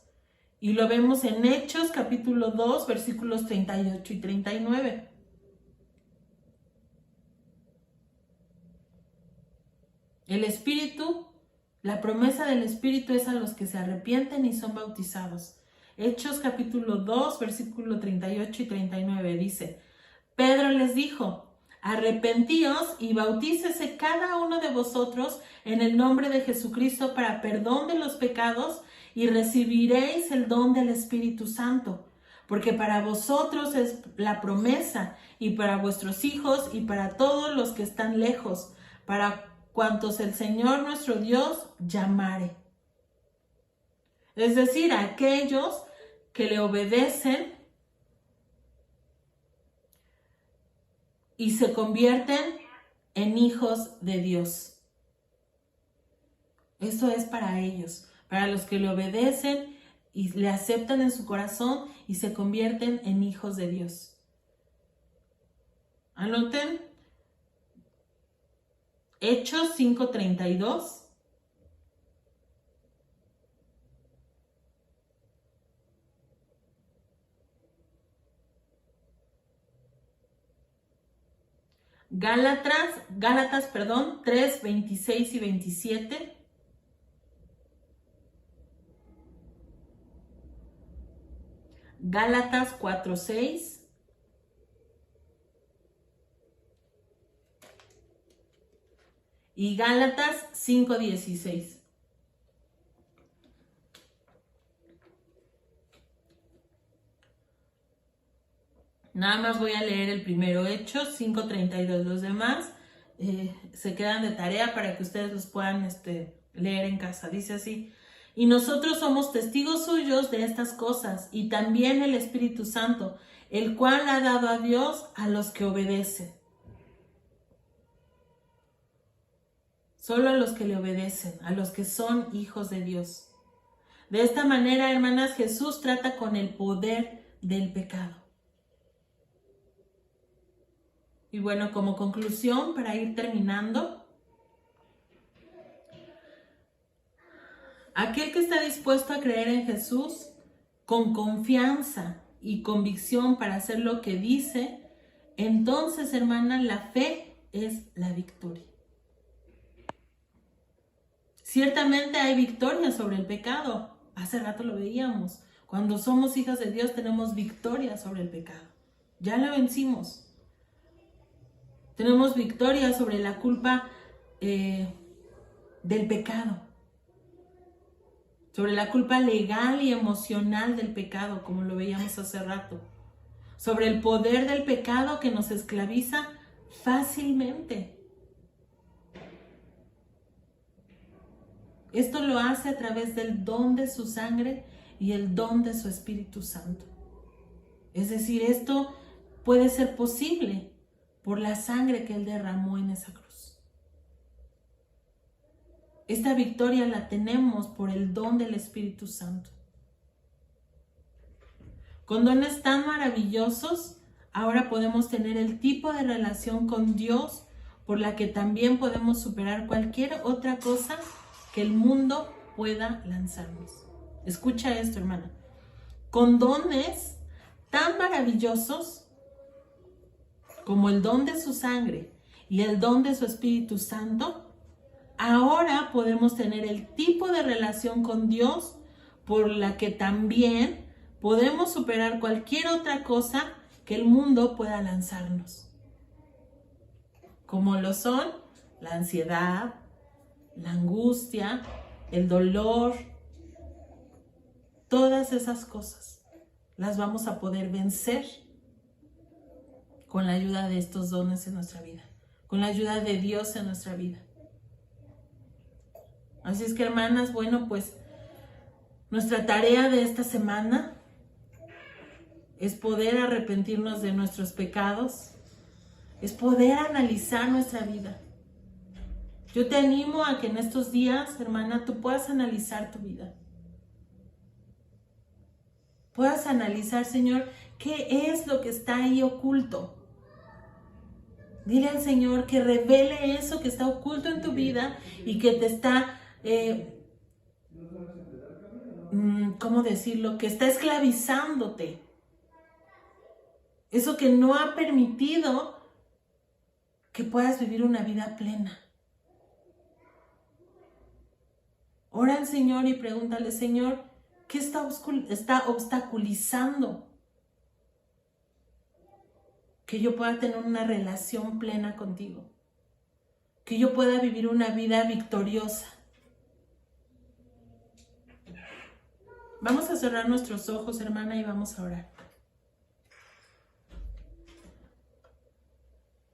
Y lo vemos en Hechos capítulo 2, versículos 38 y 39. El Espíritu, la promesa del Espíritu es a los que se arrepienten y son bautizados. Hechos capítulo 2, versículo 38 y 39 dice, Pedro les dijo, arrepentíos y bautícese cada uno de vosotros en el nombre de Jesucristo para perdón de los pecados y recibiréis el don del Espíritu Santo, porque para vosotros es la promesa y para vuestros hijos y para todos los que están lejos, para cuantos el Señor nuestro Dios llamare. Es decir, a aquellos que le obedecen y se convierten en hijos de Dios. Esto es para ellos, para los que le obedecen y le aceptan en su corazón y se convierten en hijos de Dios. Anoten Hechos 5:32. Gálatas 3, 26 y 27. Gálatas 4, 6. Y Gálatas 5, 16. Nada más voy a leer el primero, Hechos 5:32. Los demás se quedan de tarea para que ustedes los puedan leer en casa. Dice así, y nosotros somos testigos suyos de estas cosas, y también el Espíritu Santo, el cual ha dado a Dios a los que obedecen. Solo a los que le obedecen, a los que son hijos de Dios. De esta manera, hermanas, Jesús trata con el poder del pecado. Y bueno, como conclusión, para ir terminando, aquel que está dispuesto a creer en Jesús con confianza y convicción para hacer lo que dice, entonces, hermana, la fe es la victoria. Ciertamente hay victoria sobre el pecado. Hace rato lo veíamos. Cuando somos hijas de Dios tenemos victoria sobre el pecado. Ya la vencimos. Tenemos victoria sobre la culpa del pecado. Sobre la culpa legal y emocional del pecado, como lo veíamos hace rato. Sobre el poder del pecado que nos esclaviza fácilmente. Esto lo hace a través del don de su sangre y el don de su Espíritu Santo. Es decir, esto puede ser posible por la sangre que Él derramó en esa cruz. Esta victoria la tenemos por el don del Espíritu Santo. Con dones tan maravillosos, ahora podemos tener el tipo de relación con Dios por la que también podemos superar cualquier otra cosa que el mundo pueda lanzarnos. Escucha esto, hermana. Con dones tan maravillosos como el don de su sangre y el don de su Espíritu Santo, ahora podemos tener el tipo de relación con Dios por la que también podemos superar cualquier otra cosa que el mundo pueda lanzarnos. Como lo son la ansiedad, la angustia, el dolor, todas esas cosas las vamos a poder vencer con la ayuda de estos dones en nuestra vida, con la ayuda de Dios en nuestra vida. Así es que, hermanas, bueno, pues nuestra tarea de esta semana es poder arrepentirnos de nuestros pecados, es poder analizar nuestra vida. Yo te animo a que en estos días, hermana, tú puedas analizar tu vida. Puedas analizar, Señor, qué es lo que está ahí oculto. Dile al Señor que revele eso que está oculto en tu vida y que te está, ¿cómo decirlo? Que está esclavizándote. Eso que no ha permitido que puedas vivir una vida plena. Ora al Señor y pregúntale, Señor, ¿qué está obstaculizando que yo pueda tener una relación plena contigo? Que yo pueda vivir una vida victoriosa. Vamos a cerrar nuestros ojos, hermana, y vamos a orar.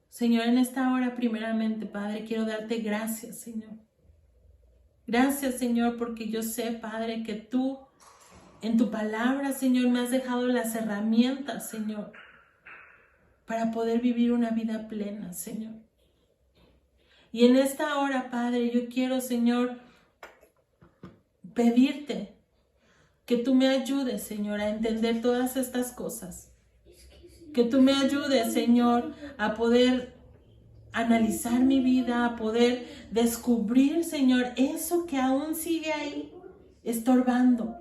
Señor, en esta hora, primeramente, Padre, quiero darte gracias, Señor. Gracias, Señor, porque yo sé, Padre, que tú, en tu palabra, Señor, me has dejado las herramientas, Señor, para poder vivir una vida plena, Señor. Y en esta hora, Padre, yo quiero, Señor, pedirte que tú me ayudes, Señor, a entender todas estas cosas. Que tú me ayudes, Señor, a poder analizar mi vida, a poder descubrir, Señor, eso que aún sigue ahí estorbando.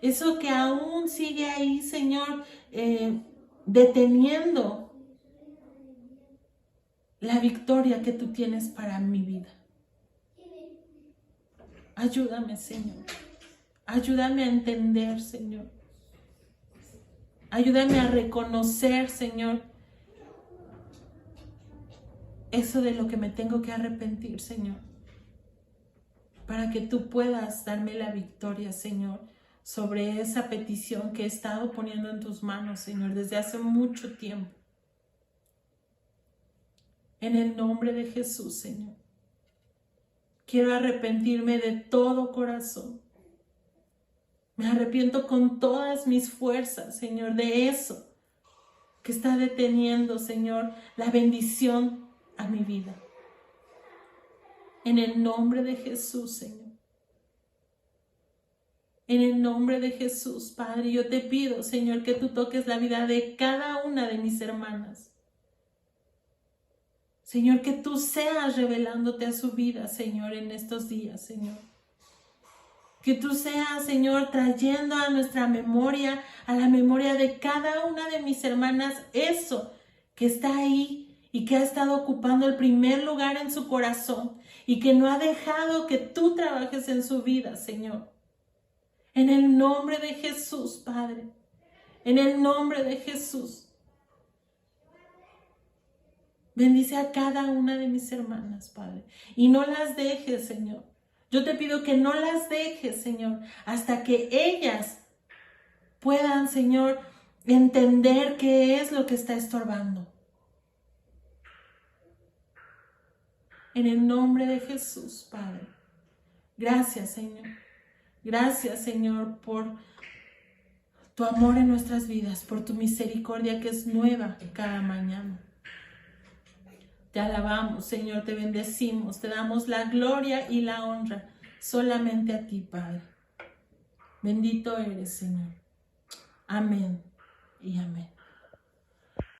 Eso que aún sigue ahí, Señor, deteniendo la victoria que tú tienes para mi vida. Ayúdame, Señor. Ayúdame a entender, Señor. Ayúdame a reconocer, Señor, eso de lo que me tengo que arrepentir, Señor, para que tú puedas darme la victoria, Señor, sobre esa petición que he estado poniendo en tus manos, Señor, desde hace mucho tiempo. En el nombre de Jesús, Señor, quiero arrepentirme de todo corazón. Me arrepiento con todas mis fuerzas, Señor, de eso que está deteniendo, Señor, la bendición a mi vida. En el nombre de Jesús, Señor. En el nombre de Jesús, Padre, yo te pido, Señor, que tú toques la vida de cada una de mis hermanas. Señor, que tú seas revelándote a su vida, Señor, en estos días, Señor. Que tú seas, Señor, trayendo a nuestra memoria, a la memoria de cada una de mis hermanas, eso que está ahí y que ha estado ocupando el primer lugar en su corazón y que no ha dejado que tú trabajes en su vida, Señor. En el nombre de Jesús, Padre. En el nombre de Jesús. Bendice a cada una de mis hermanas, Padre. Y no las dejes, Señor. Yo te pido que no las dejes, Señor, hasta que ellas puedan, Señor, entender qué es lo que está estorbando. En el nombre de Jesús, Padre. Gracias, Señor. Gracias, Señor, por tu amor en nuestras vidas, por tu misericordia que es nueva cada mañana. Te alabamos, Señor, te bendecimos, te damos la gloria y la honra solamente a ti, Padre. Bendito eres, Señor. Amén y amén.